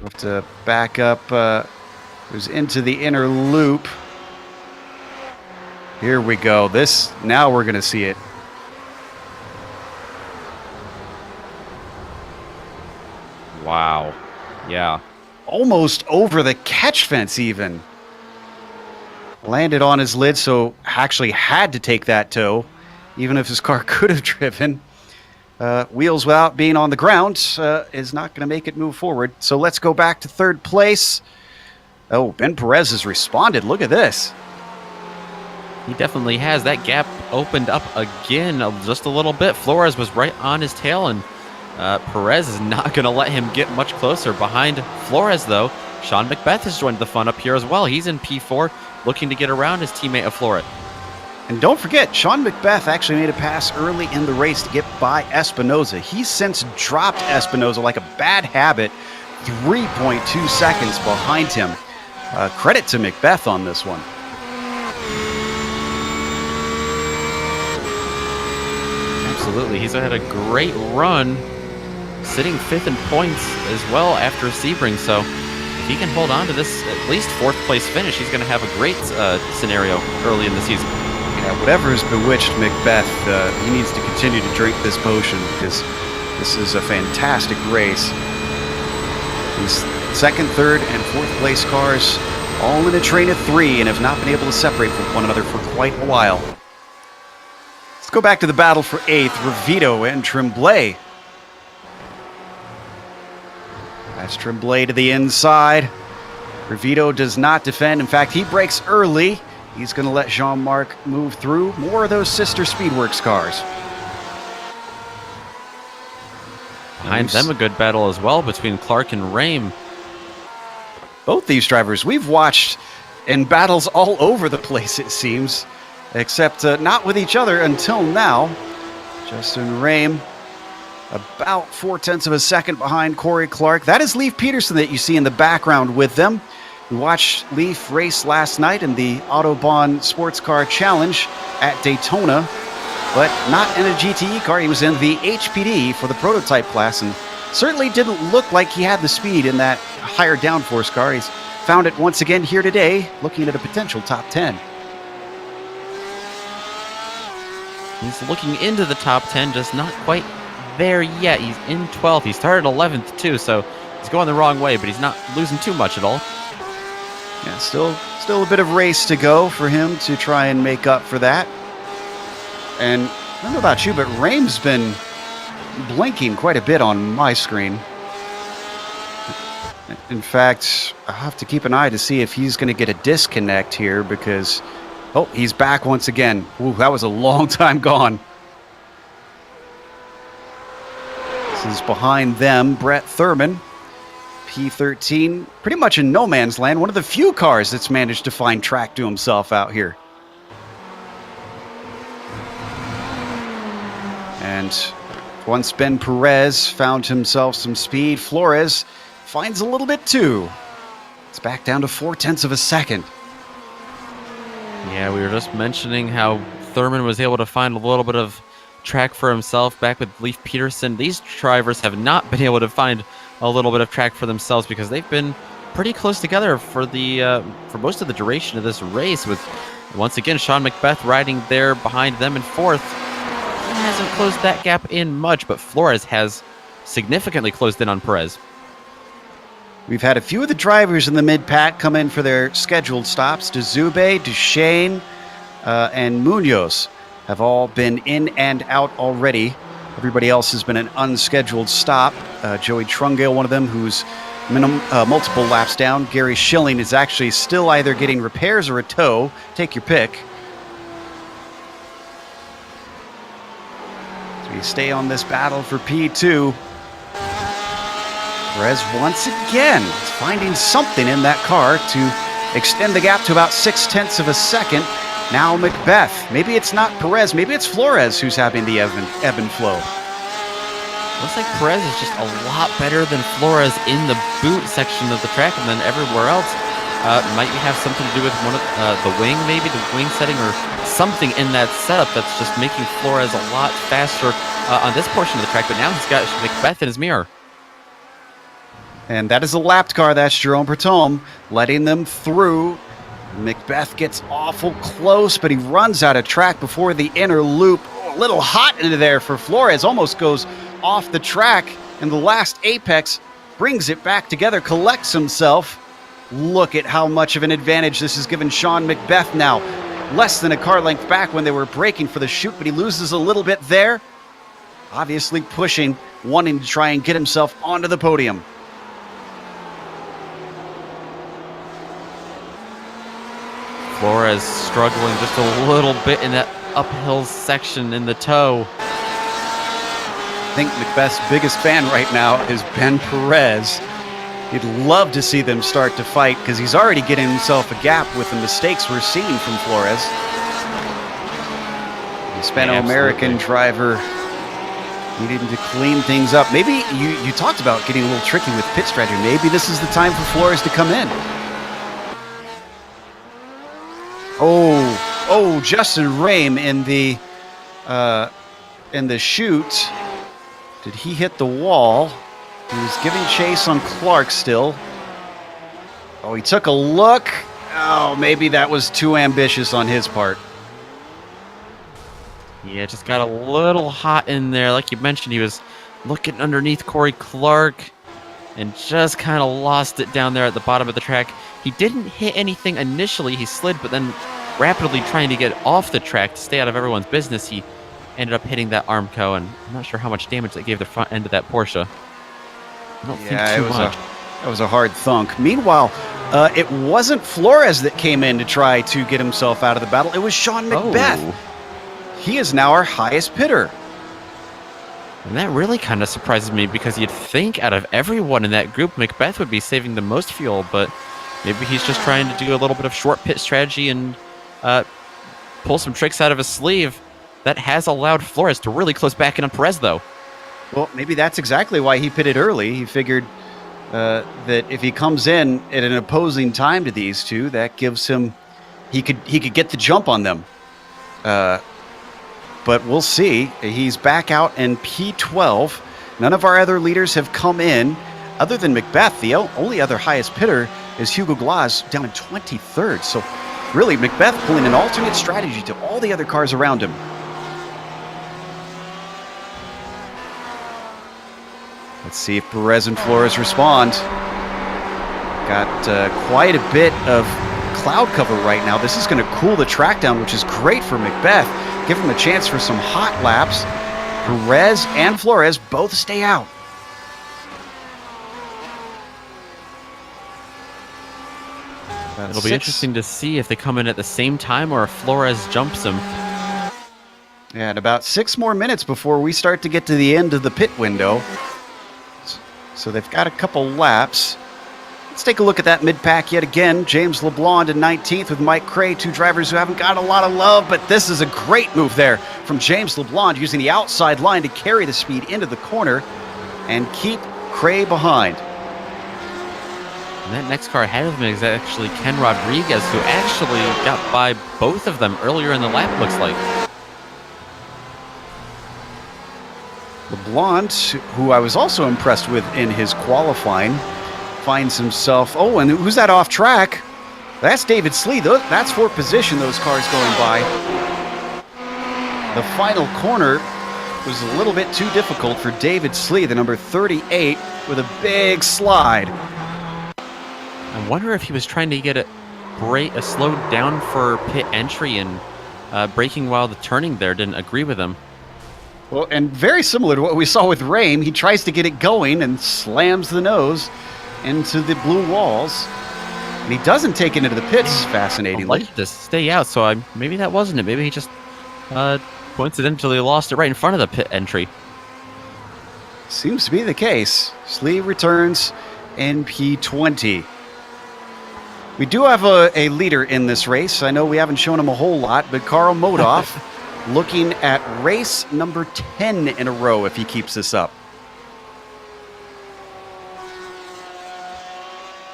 We'll have to back up. It was into the inner loop. Here we go. Now we're going to see it. Wow. Yeah. Almost over the catch fence even. Landed on his lid, so actually had to take that tow. Even if his car could have driven. Wheels without being on the ground is not going to make it move forward. So let's go back to 3rd place. Oh, Ben Perez has responded. Look at this. He definitely has. That gap opened up again just a little bit. Flores was right on his tail, and Perez is not going to let him get much closer. Behind Flores, though, Sean McBeth has joined the fun up here as well. He's in P4, looking to get around his teammate Alpharetta. And don't forget, Sean McBeth actually made a pass early in the race to get by Espinoza. He's since dropped Espinoza like a bad habit, 3.2 seconds behind him. Credit to McBeth on this one. Absolutely. He's had a great run, sitting 5th in points as well after Sebring. So if he can hold on to this at least 4th place finish, he's going to have a great scenario early in the season. Yeah, whatever has bewitched Macbeth, he needs to continue to drink this potion because this is a fantastic race. These 2nd, 3rd, and 4th place cars all in a train of 3 and have not been able to separate from one another for quite a while. Let's go back to the battle for 8th, Revito and Tremblay. That's Tremblay to the inside. Revito does not defend. In fact, he breaks early. He's going to let Jean-Marc move through. More of those sister Speedworks cars. Behind them, a good battle as well between Clark and Rame. Both these drivers we've watched in battles all over the place, it seems, except not with each other until now. Justin Rame about 0.4 of a second behind Corey Clark. That is Leif Peterson that you see in the background with them. We watched Leif race last night in the Autobahn Sports Car Challenge at Daytona, but not in a GTE car. He was in the HPD for the prototype class and certainly didn't look like he had the speed in that higher downforce car. He's found it once again here today, looking at a potential top 10. He's looking into the top 10, just not quite there yet. He's in 12th. He started 11th too, so he's going the wrong way, but he's not losing too much at all. Yeah, still a bit of race to go for him to try and make up for that. And I don't know about you, but Rame's been blinking quite a bit on my screen. In fact, I'll have to keep an eye to see if he's going to get a disconnect here because, oh, he's back once again. Ooh, that was a long time gone. This is behind them, Brett Thurman, P13, pretty much in no man's land. One of the few cars that's managed to find track to himself out here. And once Ben Perez found himself some speed, Flores finds a little bit too. It's back down to 0.4 of a second. Yeah, we were just mentioning how Thurman was able to find a little bit of track for himself back with Leif Peterson. These drivers have not been able to find a little bit of track for themselves because they've been pretty close together for the for most of the duration of this race, with once again Sean Macbeth riding there behind them in 4th. He hasn't closed that gap in much, but Flores has significantly closed in on Perez. We've had a few of the drivers in the mid-pack come in for their scheduled stops. Dezube, Duchesne, and Munoz have all been in and out already. Everybody else has been an unscheduled stop. Joey Trungale, one of them, who's multiple laps down. Gary Schilling is actually still either getting repairs or a tow. Take your pick. So we stay on this battle for P2. Perez once again is finding something in that car to extend the gap to about 0.6 of a second. Now Macbeth. Maybe it's not Perez. Maybe it's Flores who's having the ebb and flow. Looks like Perez is just a lot better than Flores in the boot section of the track, and then everywhere else might have something to do with one of the wing, maybe the wing setting or something in that setup that's just making Flores a lot faster on this portion of the track. But now he's got Macbeth in his mirror. And that is a lapped car. That's Jerome Bertome letting them through. Macbeth gets awful close, but he runs out of track before the inner loop. Oh, a little hot into there for Flores. Almost goes off the track. And the last apex brings it back together, collects himself. Look at how much of an advantage this has given Sean Macbeth now. Less than a car length back when they were braking for the chute, but he loses a little bit there. Obviously pushing, wanting to try and get himself onto the podium. Flores struggling just a little bit in that uphill section in the tow. I think Macbeth's biggest fan right now is Ben Perez. He'd love to see them start to fight because he's already getting himself a gap with the mistakes we're seeing from Flores. The Hispano-American driver needing to clean things up. Maybe you talked about getting a little tricky with pit strategy. Maybe this is the time for Flores to come in. Oh, Justin Rame in in the chute. Did he hit the wall? He was giving chase on Clark still. Oh, he took a look. Oh, maybe that was too ambitious on his part. Yeah, just got a little hot in there. Like you mentioned, he was looking underneath Corey Clark and just kind of lost it down there at the bottom of the track. He didn't hit anything initially. He slid, but then rapidly trying to get off the track to stay out of everyone's business, he ended up hitting that Armco, and I'm not sure how much damage that gave the front end of that Porsche. I don't think too much. That was a hard thunk. Meanwhile, it wasn't Flores that came in to try to get himself out of the battle. It was Sean Macbeth. Oh. He is now our highest pitter. And that really kind of surprises me, because you'd think out of everyone in that group, Macbeth would be saving the most fuel, but maybe he's just trying to do a little bit of short pit strategy and pull some tricks out of his sleeve. That has allowed Flores to really close back in on Perez, though. Well, maybe that's exactly why he pitted early. He figured that if he comes in at an opposing time to these two, that gives him he could get the jump on them. But we'll see. He's back out in P12. None of our other leaders have come in. Other than Macbeth, the only other highest pitter is Hugo Glass down in 23rd. So really, Macbeth pulling an alternate strategy to all the other cars around him. Let's see if Perez and Flores respond. Got quite a bit of cloud cover right now. This is going to cool the track down, which is great for Macbeth. Give him a chance for some hot laps. Perez and Flores both stay out. It'll be interesting to see if they come in at the same time or if Flores jumps him. Yeah, and about 6 more minutes before we start to get to the end of the pit window. So they've got a couple laps. Let's take a look at that mid-pack yet again. James LeBlanc in 19th with Mike Cray, two drivers who haven't got a lot of love, but this is a great move there from James LeBlanc, using the outside line to carry the speed into the corner and keep Cray behind. And that next car ahead of him is actually Ken Rodriguez, who actually got by both of them earlier in the lap, looks like. LeBlanc, who I was also impressed with in his qualifying, finds himself... Oh, and who's that off track? That's David Slee. That's for position, those cars going by. The final corner was a little bit too difficult for David Slee, the number 38, with a big slide. I wonder if he was trying to get a slow down for pit entry, and braking while the turning there didn't agree with him. Well, and very similar to what we saw with Rame, he tries to get it going and slams the nose into the blue walls. And he doesn't take it into the pits, fascinatingly. I'd like to stay out, so maybe that wasn't it. Maybe he just coincidentally lost it right in front of the pit entry. Seems to be the case. Slee returns in P20. We do have a leader in this race. I know we haven't shown him a whole lot, but Carl Modoff looking at race number 10 in a row if he keeps this up.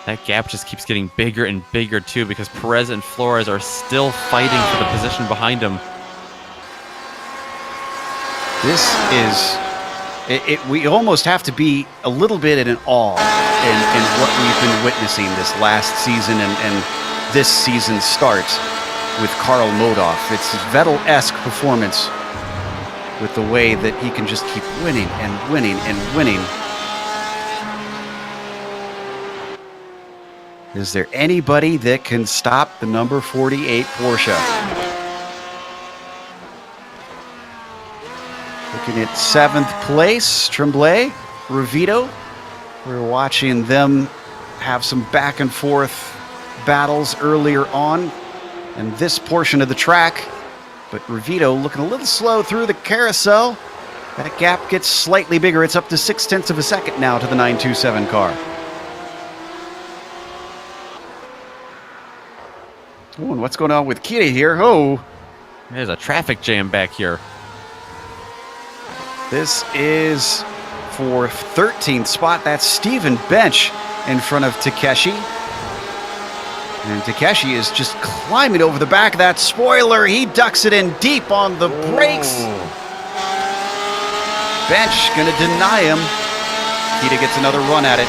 That gap just keeps getting bigger and bigger, too, because Perez and Flores are still fighting for the position behind him. This is... we almost have to be a little bit in awe in what we've been witnessing this last season and this season's start with Carl Modoff. It's his Vettel-esque performance with the way that he can just keep winning and winning and winning. Is there anybody that can stop the number 48 Porsche? Looking at 7th place, Tremblay, Ravito. We're watching them have some back and forth battles earlier on in this portion of the track. But Ravito looking a little slow through the carousel. That gap gets slightly bigger. It's up to 0.6 of a second now to the 927 car. Oh, and what's going on with Kira here? Oh, there's a traffic jam back here. This is for 13th spot. That's Stephen Bench in front of Takeshi. And Takeshi is just climbing over the back of that spoiler. He ducks it in deep on the brakes. Bench going to deny him. Kita gets another run at it.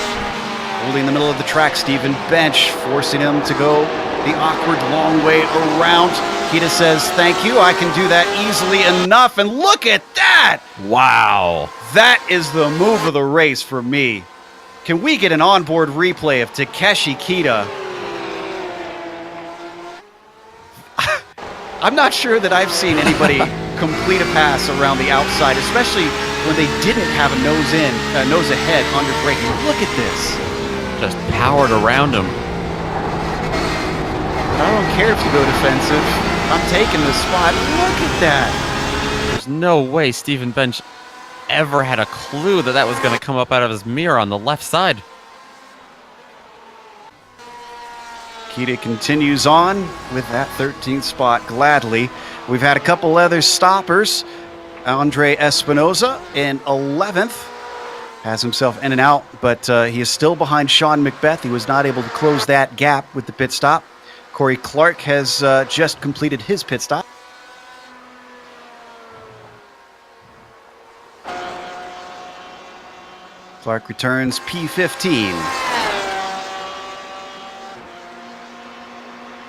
Holding the middle of the track, Stephen Bench forcing him to go the awkward long way around. Kita says, thank you, I can do that easily enough. And look at that! Wow. That is the move of the race for me. Can we get an onboard replay of Takeshi Kita? I'm not sure that I've seen anybody complete a pass around the outside, especially when they didn't have a nose ahead under braking. Look at this. Just powered around him. I don't care if you go defensive. I'm taking the spot. Look at that. There's no way Stephen Bench ever had a clue that that was going to come up out of his mirror on the left side. Kita continues on with that 13th spot gladly. We've had a couple other stoppers. Andre Espinoza in 11th has himself in and out, but he is still behind Sean McBeth. He was not able to close that gap with the pit stop. Corey Clark has just completed his pit stop. Clark returns P15.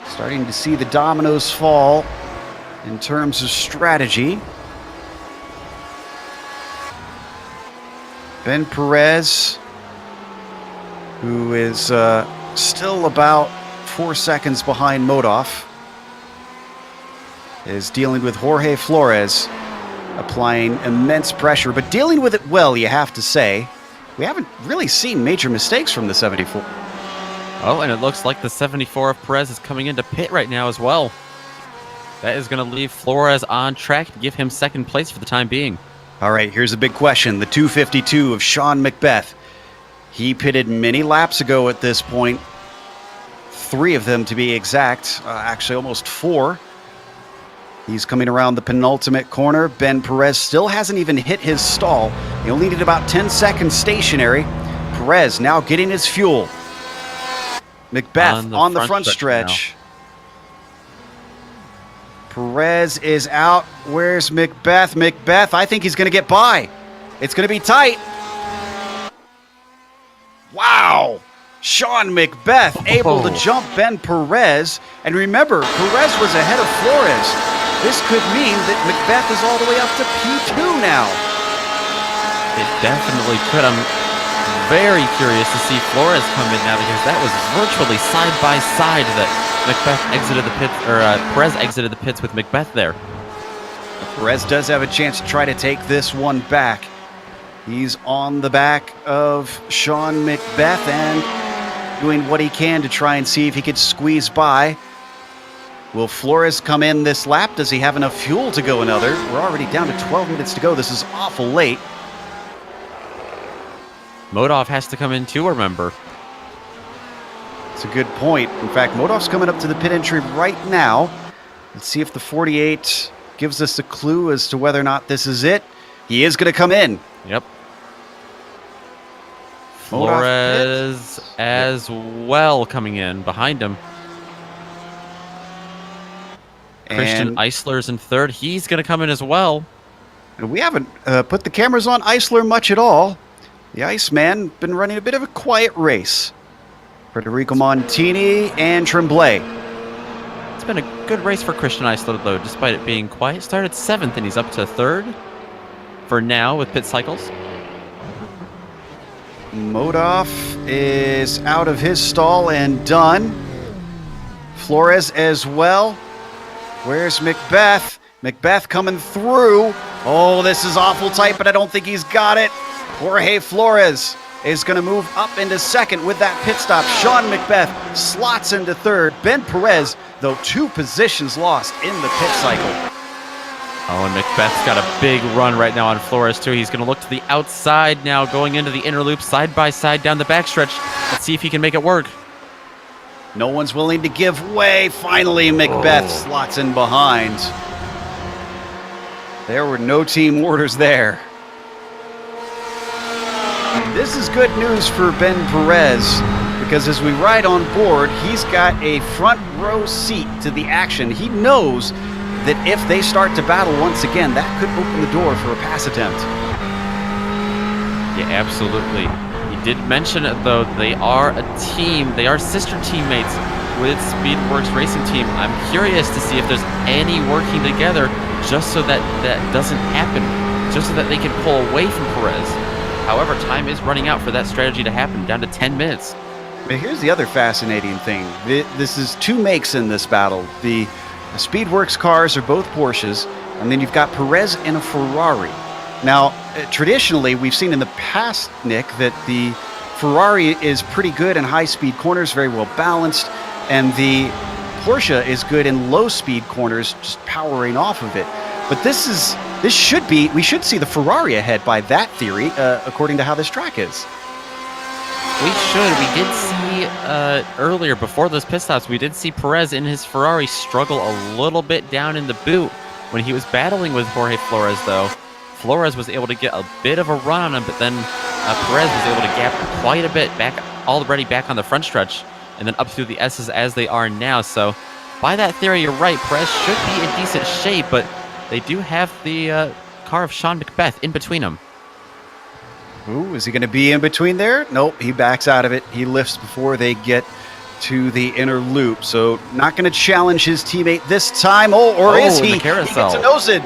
Starting to see the dominoes fall in terms of strategy. Ben Perez, who is still about 4 seconds behind Modoff, is dealing with Jorge Flores, applying immense pressure, but dealing with it well, you have to say. We haven't really seen major mistakes from the 74. Oh, and it looks like the 74 of Perez is coming into pit right now as well. That is going to leave Flores on track to give him second place for the time being. All right, here's a big question. The 252 of Sean McBeth. He pitted many laps ago at this point. 3 of them to be exact. Actually, almost 4. He's coming around the penultimate corner. Ben Perez still hasn't even hit his stall. He only needed about 10 seconds stationary. Perez now getting his fuel. McBeth on the front stretch. Perez is out. Where's McBeth? McBeth, I think he's going to get by. It's going to be tight. Wow. Sean McBeth able to jump Ben Perez. And remember, Perez was ahead of Flores. This could mean that McBeth is all the way up to P2 now. It definitely could. I'm very curious to see Flores come in now, because that was virtually side by side that McBeth exited the pits, or Perez exited the pits with McBeth there. Perez does have a chance to try to take this one back. He's on the back of Sean McBeth and doing what he can to try and see if he could squeeze by. Will Flores come in this lap? Does he have enough fuel to go another? We're already down to 12 minutes to go. This is awful late. Modoff has to come in too, remember. It's a good point. In fact, Modoff's coming up to the pit entry right now. Let's see if the 48 gives us a clue as to whether or not this is it. He is going to come in. Yep. Flores as well coming in behind him. Christian Eisler's in third. He's going to come in as well. And we haven't put the cameras on Eisler much at all. The Iceman been running a bit of a quiet race. Federico Montini and Tremblay. It's been a good race for Christian Eisler, though, despite it being quiet. Started 7th, and he's up to 3rd for now with pit cycles. Modoff is out of his stall and done. Flores as well. Where's McBeth? McBeth coming through. Oh, this is awful tight, but I don't think he's got it. Jorge Flores is going to move up into second with that pit stop. Sean McBeth slots into third. Ben Perez, though, 2 positions lost in the pit cycle. Oh, and McBeth's got a big run right now on Flores, too. He's going to look to the outside now, going into the inner loop, side by side down the backstretch. Let's see if he can make it work. No one's willing to give way. Finally, McBeth slots in behind. There were no team orders there. This is good news for Ben Perez, because as we ride on board, he's got a front row seat to the action. He knows that if they start to battle once again, that could open the door for a pass attempt. Yeah, absolutely. He did mention it, though. They are a team. They are sister teammates with Speedworks Racing Team. I'm curious to see if there's any working together just so that that doesn't happen, just so that they can pull away from Perez. However, time is running out for that strategy to happen, down to 10 minutes. But here's the other fascinating thing. This is two makes in this battle. The Speedworks cars are both Porsches, and then you've got Perez in a Ferrari. Now, traditionally, we've seen in the past, Nick, that the Ferrari is pretty good in high-speed corners, very well balanced, and the Porsche is good in low-speed corners, just powering off of it. But we should see the Ferrari ahead by that theory, according to how this track is. We should. We did see earlier, before those pit stops, we did see Perez in his Ferrari struggle a little bit down in the boot when he was battling with Jorge Flores, though. Flores was able to get a bit of a run on him, but then Perez was able to gap quite a bit, already back on the front stretch, and then up through the S's as they are now. So by that theory, you're right. Perez should be in decent shape, but they do have the car of Sean Macbeth in between them. Ooh, is he going to be in between there? Nope, he backs out of it. He lifts before they get to the inner loop. So not going to challenge his teammate this time. Or is he? He gets a nose-in.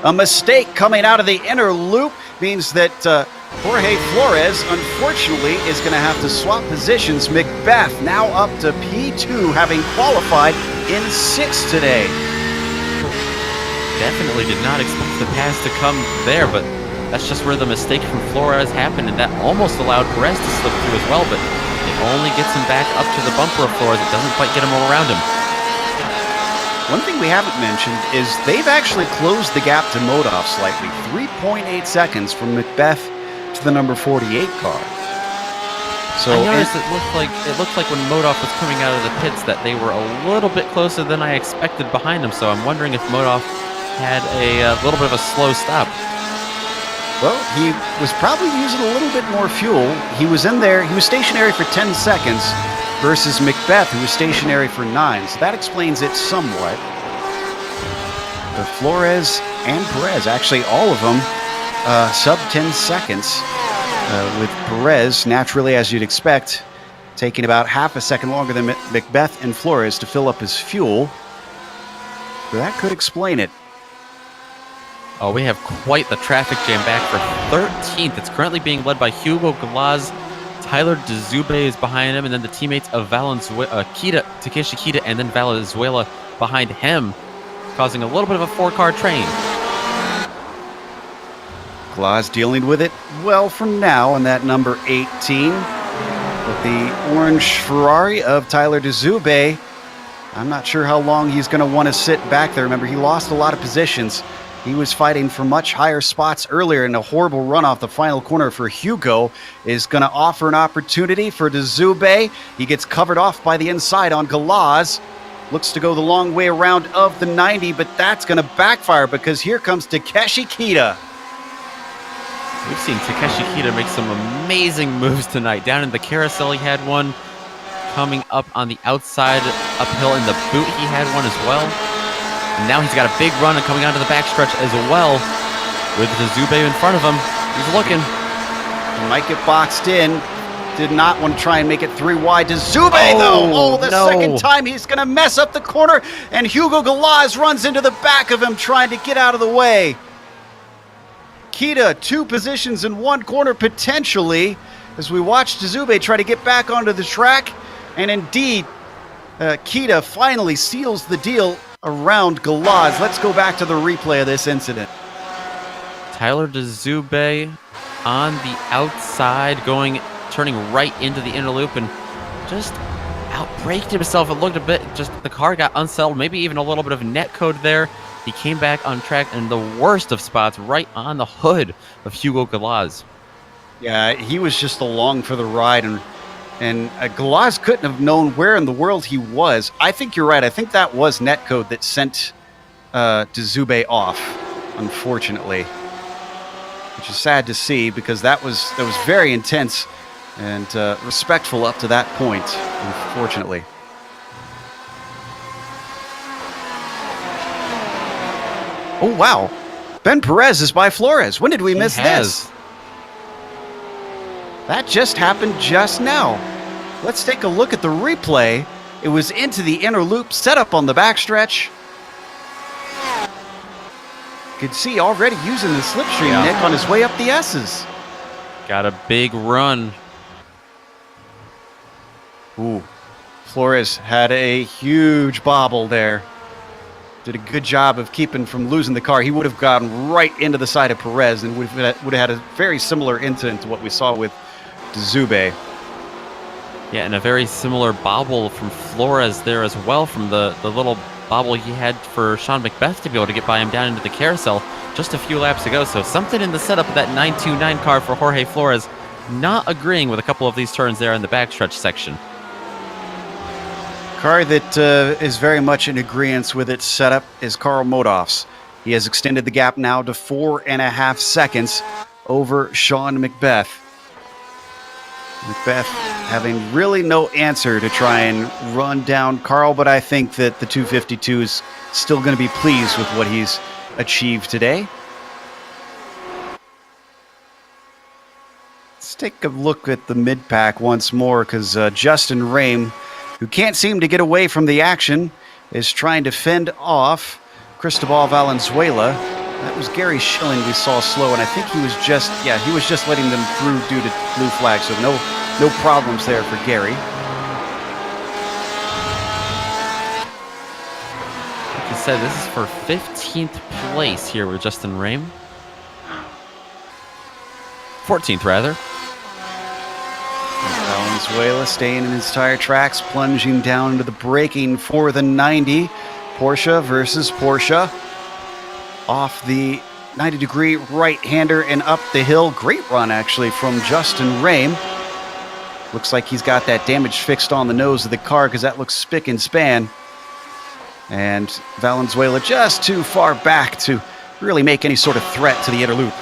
A mistake coming out of the inner loop means that Jorge Flores, unfortunately, is going to have to swap positions. Macbeth now up to P2, having qualified in 6th today. Definitely did not expect the pass to come there, but that's just where the mistake from Flores happened, and that almost allowed Perez to slip through as well, but it only gets him back up to the bumper of Flores. It doesn't quite get him around him. One thing we haven't mentioned is they've actually closed the gap to Modov slightly, 3.8 seconds from Macbeth to the number 48 car. So I noticed it looked like when Modov was coming out of the pits that they were a little bit closer than I expected behind him, so I'm wondering if Modov had a little bit of a slow stop. Well, he was probably using a little bit more fuel. He was in there, he was stationary for 10 seconds versus Macbeth, who was stationary for 9. So that explains it somewhat. But Flores and Perez, actually all of them, sub 10 seconds, with Perez, naturally, as you'd expect, taking about half a second longer than Macbeth and Flores to fill up his fuel. So that could explain it. Oh, we have quite the traffic jam back for 13th. It's currently being led by Hugo Galaz. Tyler DeZube is behind him, and then the teammates of Takeshi Kita, and then Valenzuela behind him, causing a little bit of a four-car train. Galaz dealing with it well from now on that number 18. With the orange Ferrari of Tyler DeZube, I'm not sure how long he's going to want to sit back there. Remember, he lost a lot of positions. He was fighting for much higher spots earlier, and a horrible run off the final corner for Hugo is going to offer an opportunity for DeZube. He gets covered off by the inside on Galaz. Looks to go the long way around of the 90, but that's going to backfire because here comes Takeshi Kita. We've seen Takeshi Kita make some amazing moves tonight. Down in the carousel, he had one. Coming up on the outside, uphill in the boot, he had one as well. And now he's got a big run and coming onto the backstretch as well with DeZube in front of him. He's looking. He might get boxed in. Did not want to try and make it 3 wide. DeZube, though. Oh, the second time he's going to mess up the corner. And Hugo Galaz runs into the back of him trying to get out of the way. Kita, 2 positions in 1 corner potentially as we watch DeZube try to get back onto the track. And indeed, Kita finally seals the deal around Galaz. Let's go back to the replay of this incident. Tyler DeZube on the outside, turning right into the inner loop and just outbraked himself. It looked a bit, just the car got unsettled, maybe even a little bit of net code there. He came back on track in the worst of spots, right on the hood of Hugo Galaz. Yeah, he was just along for the ride, and Galaz couldn't have known where in the world he was. I think you're right. I think that was netcode that sent DeZube off, unfortunately, which is sad to see because that was very intense and respectful up to that point, unfortunately. Oh, wow. Ben Perez is by Flores. When did we miss this? That just happened just now. Let's take a look at the replay. It was into the inner loop, set up on the backstretch. You could see already using the slipstream, Nick, on his way up the S's. Got a big run. Ooh, Flores had a huge bobble there. Did a good job of keeping from losing the car. He would have gone right into the side of Perez and would have had a very similar incident to what we saw with Dzube. Yeah, and a very similar bobble from Flores there as well, from the little bobble he had for Sean McBeth to be able to get by him down into the carousel just a few laps ago. So something in the setup of that 929 car for Jorge Flores, not agreeing with a couple of these turns there in the backstretch section. Car that is very much in agreement with its setup is Carl Modhoff's. He has extended the gap now to 4.5 seconds over Sean McBeth. McBeth having really no answer to try and run down Carl, but I think that the 252 is still going to be pleased with what he's achieved today. Let's take a look at the mid-pack once more, because Justin Rame, who can't seem to get away from the action, is trying to fend off Cristobal Valenzuela. That was Gary Schilling we saw slow, and I think he was just letting them through due to blue flag, so no problems there for Gary. Like I said, this is for 15th place here with Justin Rame. 14th, rather. Valenzuela staying in his tire tracks, plunging down into the braking for the 90. Porsche versus Porsche. Off the 90-degree right-hander and up the hill. Great run, actually, from Justin Rame. Looks like he's got that damage fixed on the nose of the car because that looks spick and span. And Valenzuela just too far back to really make any sort of threat to the inner loop.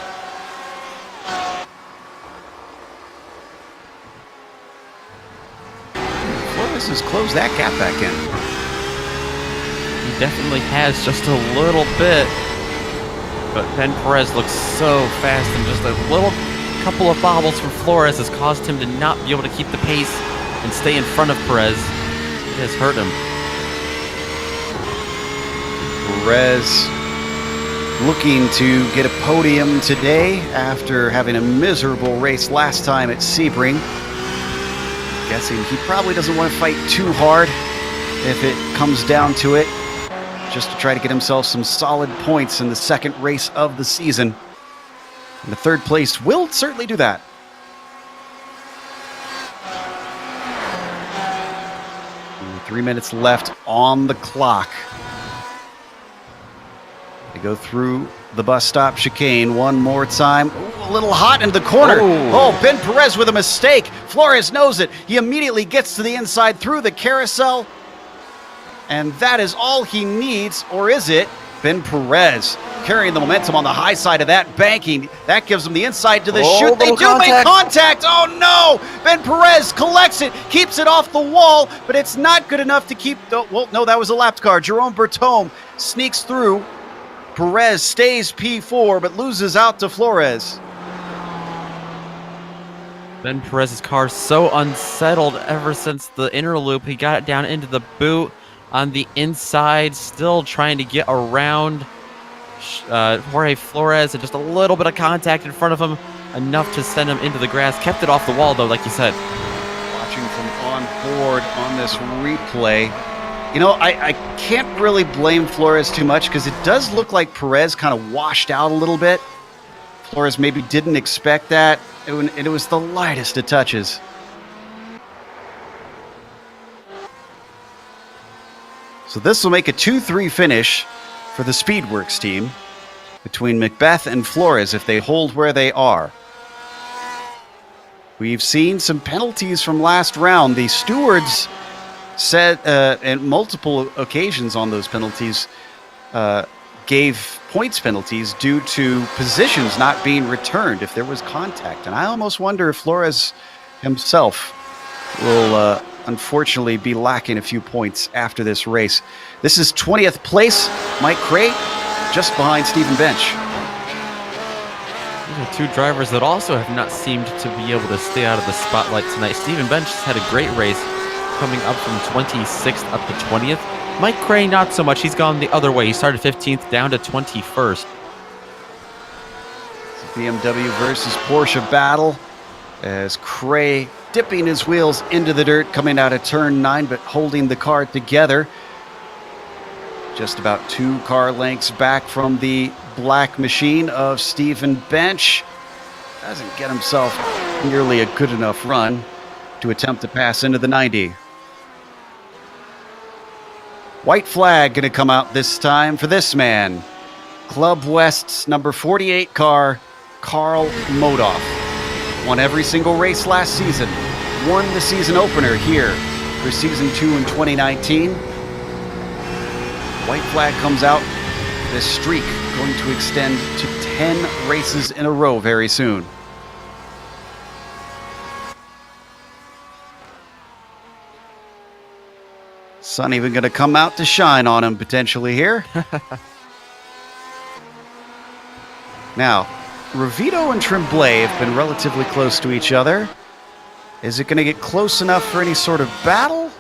Flores has closed that gap back in. He definitely has, just a little bit. But Ben Perez looks so fast, and just a little couple of bobbles from Flores has caused him to not be able to keep the pace and stay in front of Perez. It has hurt him. Perez looking to get a podium today after having a miserable race last time at Sebring. Guessing he probably doesn't want to fight too hard if it comes down to it, just to try to get himself some solid points in the second race of the season. And the third place will certainly do that. And 3 minutes left on the clock. They go through the bus stop chicane one more time. Ooh, a little hot into the corner. Oh, Ben Perez with a mistake. Flores knows it. He immediately gets to the inside through the carousel. And that is all he needs, or is it? Ben Perez carrying the momentum on the high side of that banking. That gives him the inside to the chute. They do make contact. Oh, no. Ben Perez collects it, keeps it off the wall, but it's not good enough to keep... Well, no, that was a lapped car. Jerome Bertome sneaks through. Perez stays P4, but loses out to Flores. Ben Perez's car so unsettled ever since the inner loop. He got it down into the boot on the inside, still trying to get around Jorge Flores, and just a little bit of contact in front of him, enough to send him into the grass. Kept it off the wall, though, like you said. Watching from on board on this replay, you know, I can't really blame Flores too much because it does look like Perez kind of washed out a little bit. Flores maybe didn't expect that, and it was the lightest of touches. So this will make a 2-3 finish for the Speedworks team between McBeth and Flores if they hold where they are. We've seen some penalties from last round. The stewards said at multiple occasions on those penalties gave points penalties due to positions not being returned if there was contact. And I almost wonder if Flores himself will unfortunately be lacking a few points after this race. This is 20th place, Mike Cray, just behind Stephen Bench. are two drivers that also have not seemed to be able to stay out of the spotlight tonight. Stephen Bench has had a great race, coming up from 26th up to 20th. Mike Cray, not so much. He's gone the other way. He started 15th down to 21st. BMW versus Porsche battle as Cray dipping his wheels into the dirt coming out of turn 9, but holding the car together. Just about 2 car lengths back from the black machine of Stephen Bench. Doesn't get himself nearly a good enough run to attempt to pass into the 90. White flag going to come out this time for this man. Club West's number 48 car, Carl Modoff. Won every single race last season. Won the season opener here for season 2 in 2019. White flag comes out. This streak going to extend to 10 races in a row very soon. Sun even going to come out to shine on him potentially here. Now, Ravito and Tremblay have been relatively close to each other. Is it going to get close enough for any sort of battle?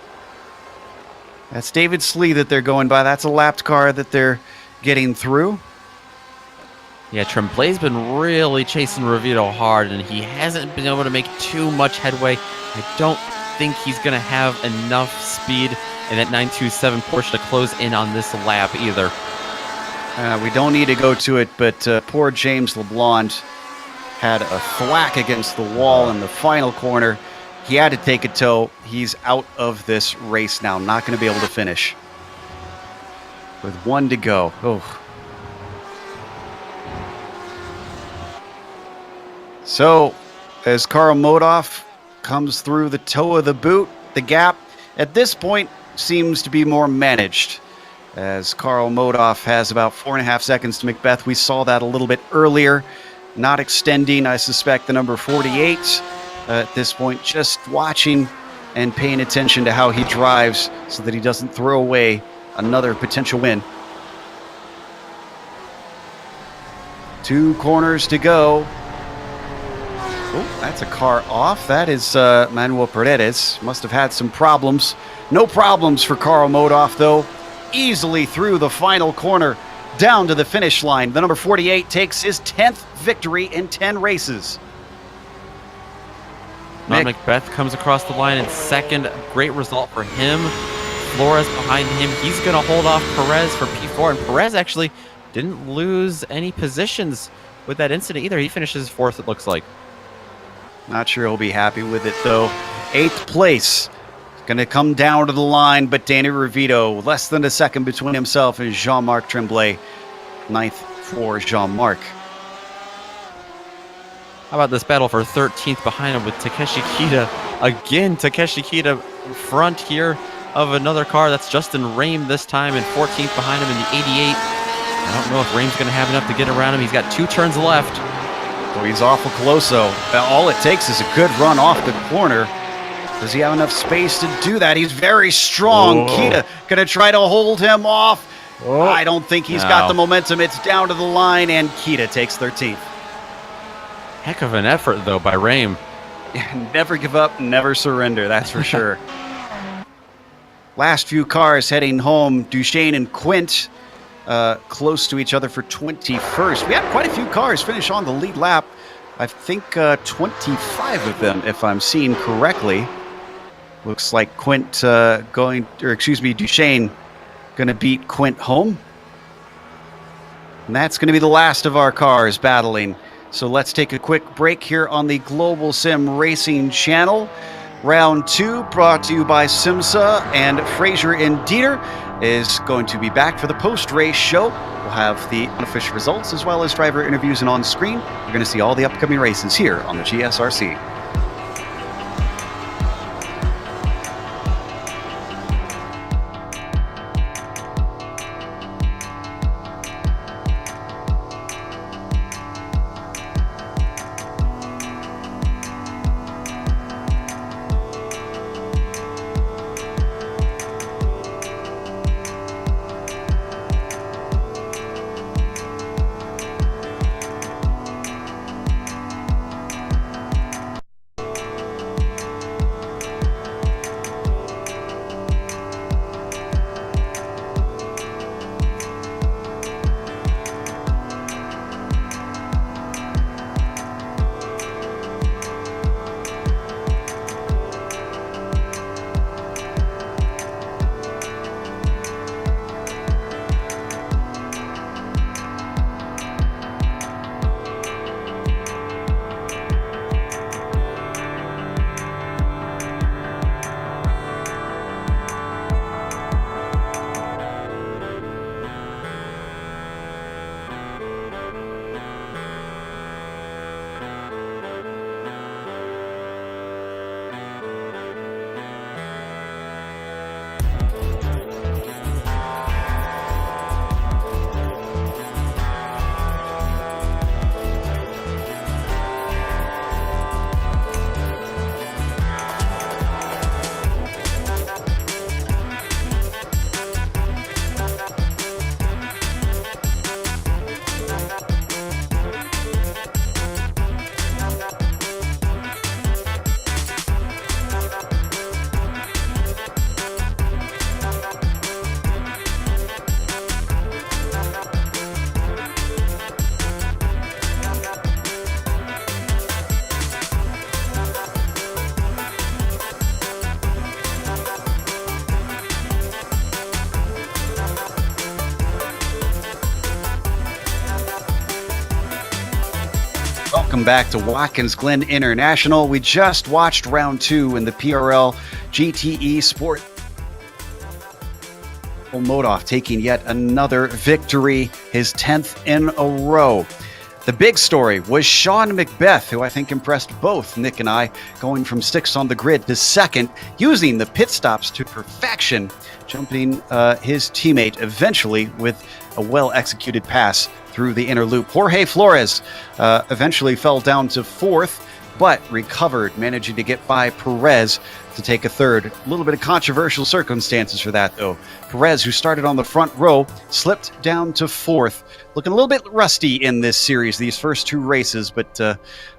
That's David Slee that they're going by. That's a lapped car that they're getting through. Yeah, Tremblay's been really chasing Ravito hard, and he hasn't been able to make too much headway. I don't think he's going to have enough speed in that 927 Porsche to close in on this lap either. We don't need to go to it, but poor James LeBlanc had a thwack against the wall in the final corner. He had to take a tow. He's out of this race now. Not going to be able to finish. With 1 to go. Oh. So, as Carl Modoff comes through the toe of the boot, the gap at this point seems to be more managed. As Carl Modoff has about 4.5 seconds to Macbeth. We saw that a little bit earlier. Not extending, I suspect, the number 48 at this point. Just watching and paying attention to how he drives so that he doesn't throw away another potential win. 2 corners to go. Oh, that's a car off. That is Manuel Paredes. Must have had some problems. No problems for Carl Modoff, though. Easily through the final corner, down to the finish line. The number 48 takes his 10th victory in 10 races. Macbeth comes across the line in second. Great result for him. Flores behind him. He's going to hold off Perez for P4. And Perez actually didn't lose any positions with that incident either. He finishes 4th, it looks like. Not sure he'll be happy with it, though. 8th place. Going to come down to the line, but Danny Ravito, less than a second between himself and Jean-Marc Tremblay. 9th for Jean-Marc. How about this battle for 13th behind him with Takeshi Kita? Again, Takeshi Kita front here of another car. That's Justin Rame this time, and 14th behind him in the 88. I don't know if Rame's going to have enough to get around him. He's got 2 turns left. Oh, he's awful close, though. All it takes is a good run off the corner. Does he have enough space to do that? He's very strong. Whoa. Kita going to try to hold him off. Whoa. I don't think he's got the momentum. It's down to the line, and Kita takes 13th. Heck of an effort, though, by Rame. Never give up, never surrender, that's for sure. Last few cars heading home. Duchesne and Quint close to each other for 21st. We had quite a few cars finish on the lead lap. I think 25 of them, if I'm seeing correctly. Looks like Duchesne going to beat Quint home. And that's going to be the last of our cars battling. So let's take a quick break here on the Global Sim Racing channel. Round 2 brought to you by SIMMSA, and Frazier Deeter is going to be back for the post-race show. We'll have the unofficial results as well as driver interviews, and on screen, you're going to see all the upcoming races here on the GSRC. welcome back to Watkins Glen International. We just watched round 2 in the PRL GTE Sport. Modoff taking yet another victory, his 10th in a row. The big story was Sean Macbeth, who I think impressed both Nick and I, going from 6th on the grid to 2nd, using the pit stops to perfection, jumping his teammate eventually with a well-executed pass through the inner loop. Jorge Flores eventually fell down to 4th, but recovered, managing to get by Perez to take a 3rd. A little bit of controversial circumstances for that, though. Perez, who started on the front row, slipped down to 4th. Looking a little bit rusty in this series, these first 2 races, but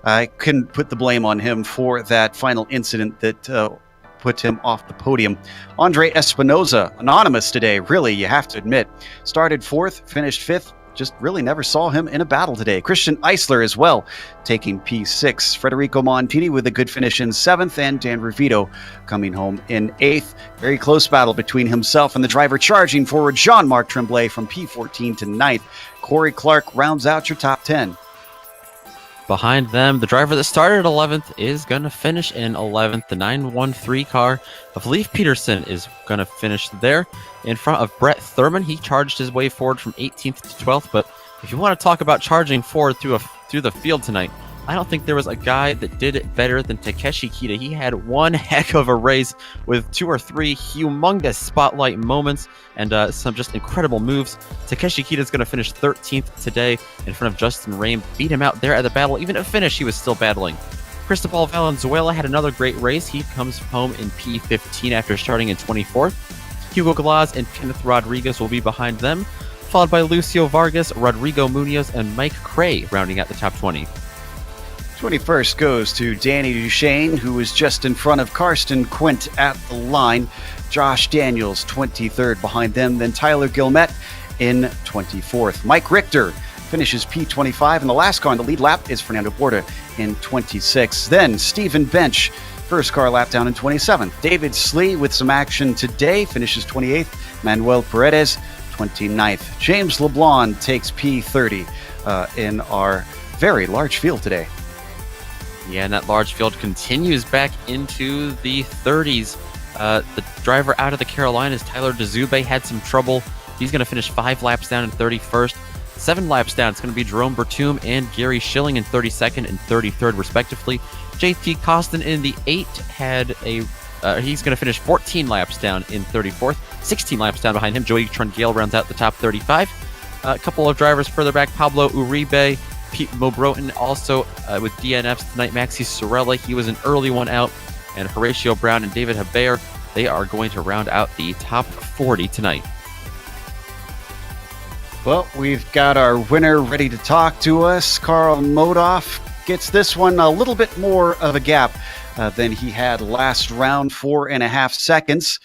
I couldn't put the blame on him for that final incident that put him off the podium. Andre Espinoza, anonymous today, really, you have to admit. Started 4th, finished 5th. Just really never saw him in a battle today. Christian Eisler as well, taking P6. Federico Montini with a good finish in 7th, and Dan Revito coming home in 8th. Very close battle between himself and the driver charging forward, Jean-Marc Tremblay, from P14 to 9th. Corey Clark rounds out your top 10. Behind them, the driver that started 11th is going to finish in 11th. The 913 car of Leif Peterson is going to finish there in front of Brett Thurman. He charged his way forward from 18th to 12th, but if you want to talk about charging forward through the field tonight, I don't think there was a guy that did it better than Takeshi Kita. He had one heck of a race with 2 or 3 humongous spotlight moments and some just incredible moves. Takeshi Kita is going to finish 13th today in front of Justin Rame. Beat him out there at the battle. Even at finish, he was still battling. Cristobal Valenzuela had another great race. He comes home in P15 after starting in 24th. Hugo Galaz and Kenneth Rodriguez will be behind them, followed by Lucio Vargas, Rodrigo Munoz, and Mike Cray rounding out the top 20. 21st goes to Danny Duchesne, who was just in front of Karsten Quint at the line. Josh Daniels, 23rd behind them. Then Tyler Gilmet in 24th. Mike Richter finishes P25, and the last car on the lead lap is Fernando Porta in 26th. Then Stephen Bench, first car lap down in 27th. David Slee with some action today, finishes 28th. Manuel Paredes, 29th. James LeBlanc takes P30 in our very large field today. Yeah, and that large field continues back into the 30s. The driver out of the Carolinas, Tyler DeZube, had some trouble. He's going to finish 5 laps down in 31st. 7 laps down, it's going to be Jerome Bertum and Gary Schilling in 32nd and 33rd, respectively. JT Costin in the 8 had he's going to finish 14 laps down in 34th. 16 laps down behind him, Joey Trungale rounds out the top 35. A couple of drivers further back, Pablo Uribe, Pete Mobroten also with DNFs tonight. Maxi Sorella, he was an early one out. And Horatio Brown and David Haber, they are going to round out the top 40 tonight. Well, we've got our winner ready to talk to us. Carl Modoff gets this one a little bit more of a gap than he had last round, 4.5 seconds.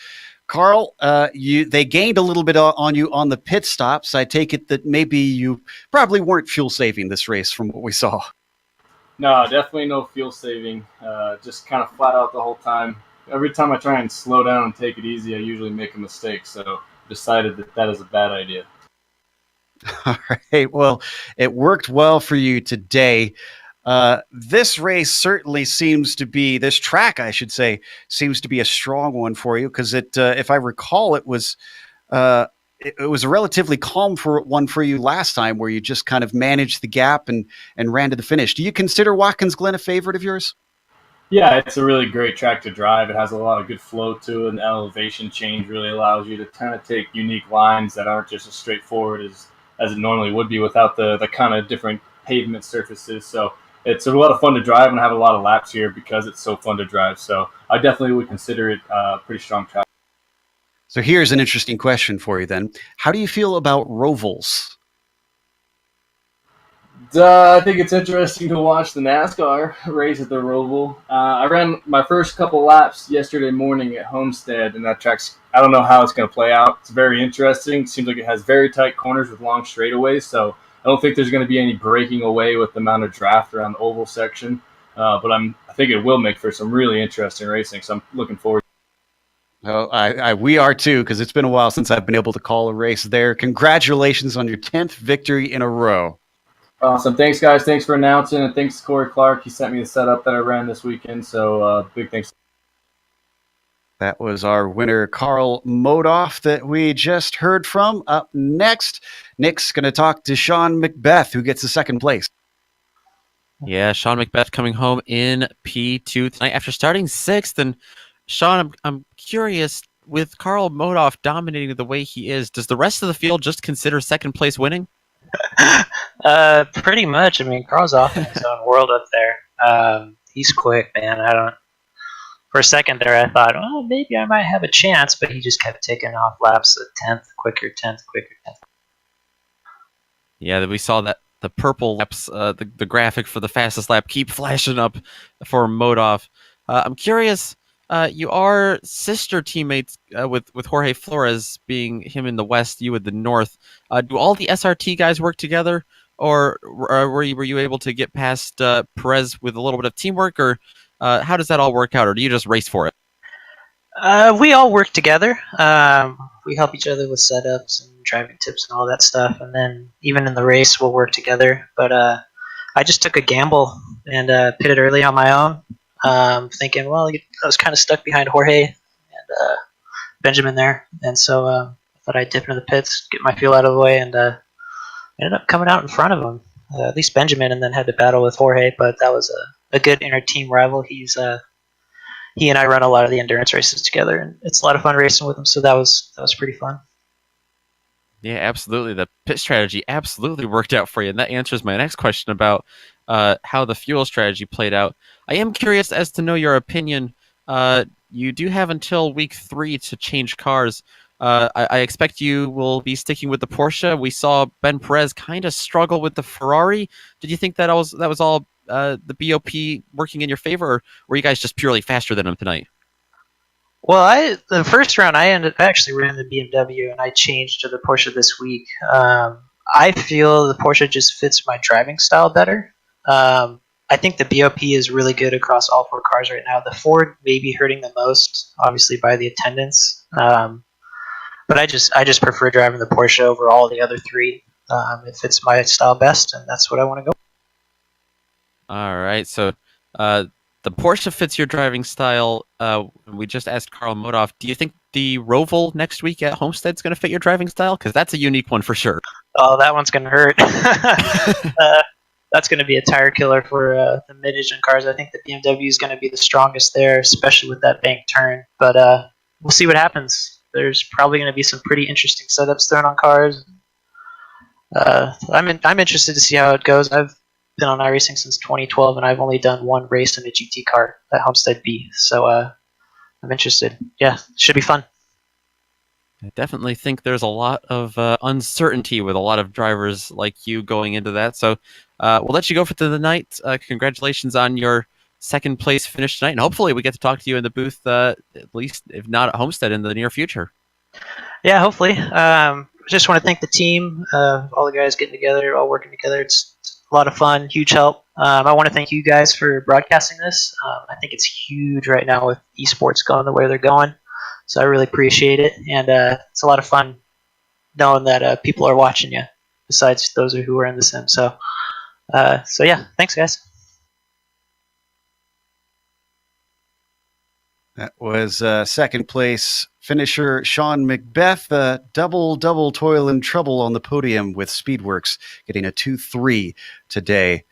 Carl, they gained a little bit on you on the pit stops. I take it that maybe you probably weren't fuel saving this race from what we saw. No, definitely no fuel saving. Just kind of flat out the whole time. Every time I try and slow down and take it easy, I usually make a mistake. So decided that is a bad idea. All right. Well, it worked well for you today. This race certainly seems to be, this track, I should say, seems to be a strong one for you because if I recall, it was a relatively calm one for you last time where you just kind of managed the gap and ran to the finish. Do you consider Watkins Glen a favorite of yours? Yeah, it's a really great track to drive. It has a lot of good flow to it, and the elevation change really allows you to kind of take unique lines that aren't just as straightforward as it normally would be without the kind of different pavement surfaces. So it's a lot of fun to drive and have a lot of laps here because it's so fun to drive. So I definitely would consider it a pretty strong track. So here's an interesting question for you then. How do you feel about Rovals? I think it's interesting to watch the NASCAR race at the Roval. I ran my first couple laps yesterday morning at Homestead, and that track's, I don't know how it's going to play out. It's very interesting. Seems like it has very tight corners with long straightaways, so I don't think there's going to be any breaking away with the amount of draft around the oval section. But I think it will make for some really interesting racing, so I'm looking forward. Well, we are too, because it's been a while since I've been able to call a race there. Congratulations on your 10th victory in a row. Awesome. Thanks, guys. Thanks for announcing, and thanks to Corey Clark. He sent me the setup that I ran this weekend, so big thanks. That was our winner, Carl Modoff, that we just heard from. Up next, Nick's going to talk to Sean Macbeth, who gets the second place. Yeah, Sean Macbeth coming home in P2 tonight after starting 6th. And Sean, I'm curious, with Carl Modoff dominating the way he is, does the rest of the field just consider second place winning? Pretty much. I mean, Carl's off in his own world up there. He's quick, man. For a second there, I thought, oh, maybe I might have a chance, but he just kept taking off laps a 10th, quicker 10th. Yeah, we saw that the purple laps, the graphic for the fastest lap keep flashing up for Modoff. I'm curious, you are sister teammates with Jorge Flores, being him in the west, you in the north. Do all the SRT guys work together, or were you able to get past Perez with a little bit of teamwork, or how does that all work out, or do you just race for it? We all work together. We help each other with setups and driving tips and all that stuff, and then even in the race we'll work together. But I just took a gamble and pitted early on my own, thinking, well, I was kind of stuck behind Jorge and Benjamin there, and so I thought I'd dip into the pits, get my fuel out of the way, and ended up coming out in front of him, at least Benjamin, and then had to battle with Jorge. But that was a good inter-team rival. He and I run a lot of the endurance races together, and it's a lot of fun racing with him. So that was pretty fun. Yeah, absolutely. The pit strategy absolutely worked out for you, and that answers my next question about how the fuel strategy played out. I am curious as to know your opinion. You do have until week 3 to change cars. I expect you will be sticking with the Porsche. We saw Ben Perez kind of struggle with the Ferrari. Did you think that was all the BOP working in your favor, or were you guys just purely faster than him tonight? Well, the first round I actually ran the BMW, and I changed to the Porsche this week. I feel the Porsche just fits my driving style better. I think the BOP is really good across all 4 cars right now. The Ford may be hurting the most, obviously, by the attendance. But I just prefer driving the Porsche over all the other 3. It fits my style best, and that's what I want to go. All right, so the Porsche fits your driving style. We just asked Carl Modoff, do you think the Roval next week at Homestead is going to fit your driving style? Because that's a unique one for sure. Oh, that one's going to hurt. That's going to be a tire killer for the mid-engine cars. I think the BMW is going to be the strongest there, especially with that bank turn. But we'll see what happens. There's probably going to be some pretty interesting setups thrown on cars. I'm interested to see how it goes. I've been on iRacing since 2012, and I've only done 1 race in a GT car at Homestead B. So I'm interested. Yeah, should be fun. I definitely think there's a lot of uncertainty with a lot of drivers like you going into that. So we'll let you go for the night. Congratulations on your second place finish tonight, and hopefully we get to talk to you in the booth, at least if not at Homestead, in the near future. Yeah, hopefully. Just want to thank the team, all the guys getting together, all working together. It's a lot of fun, huge help. I want to thank you guys for broadcasting this. I think it's huge right now with eSports going the way they're going. So I really appreciate it, and it's a lot of fun knowing that people are watching you, besides those who are in the sim. So yeah, thanks, guys. That was second place finisher Sean Macbeth. Double toil and trouble on the podium with Speedworks, getting a 2-3 today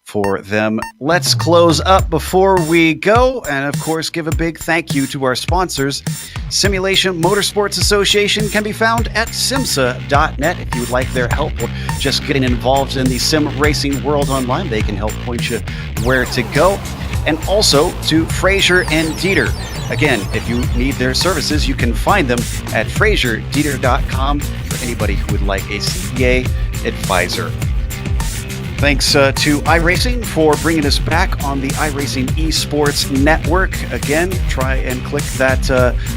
for them. Let's close up before we go, and of course give a big thank you to our sponsors. Simulation Motorsports Association can be found at SIMMSA.net. If you would like their help or just getting involved in the sim racing world online, they can help point you where to go. And also to Frazier and Deeter. Again, if you need their services, you can find them at FrazierDeeter.com for anybody who would like a CPA advisor. Thanks to iRacing for bringing us back on the iRacing eSports network. Again, try and click that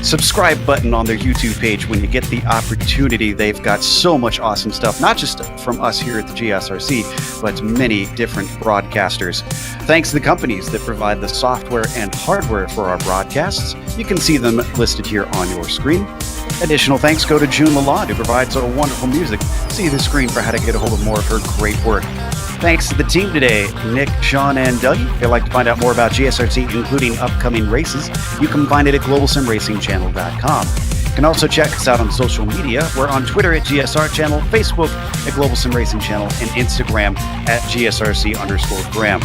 subscribe button on their YouTube page when you get the opportunity. They've got so much awesome stuff, not just from us here at the GSRC, but many different broadcasters. Thanks to the companies that provide the software and hardware for our broadcasts. You can see them listed here on your screen. Additional thanks go to June Lalonde, who provides our wonderful music. See the screen for how to get a hold of more of her great work. Thanks to the team today, Nick, Sean, and Doug. If you'd like to find out more about GSRC, including upcoming races, you can find it at globalsimracingchannel.com. You can also check us out on social media. We're on Twitter at GSR Channel, Facebook at Global Sim Racing Channel, and Instagram at GSRC_Graham.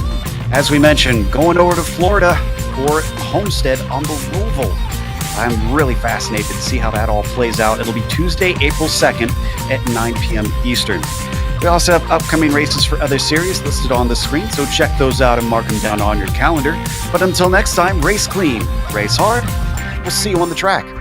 As we mentioned, going over to Florida for Homestead on the Roval. I'm really fascinated to see how that all plays out. It'll be Tuesday, April 2nd at 9 p.m. Eastern. We also have upcoming races for other series listed on the screen, so check those out and mark them down on your calendar. But until next time, race clean, race hard. We'll see you on the track.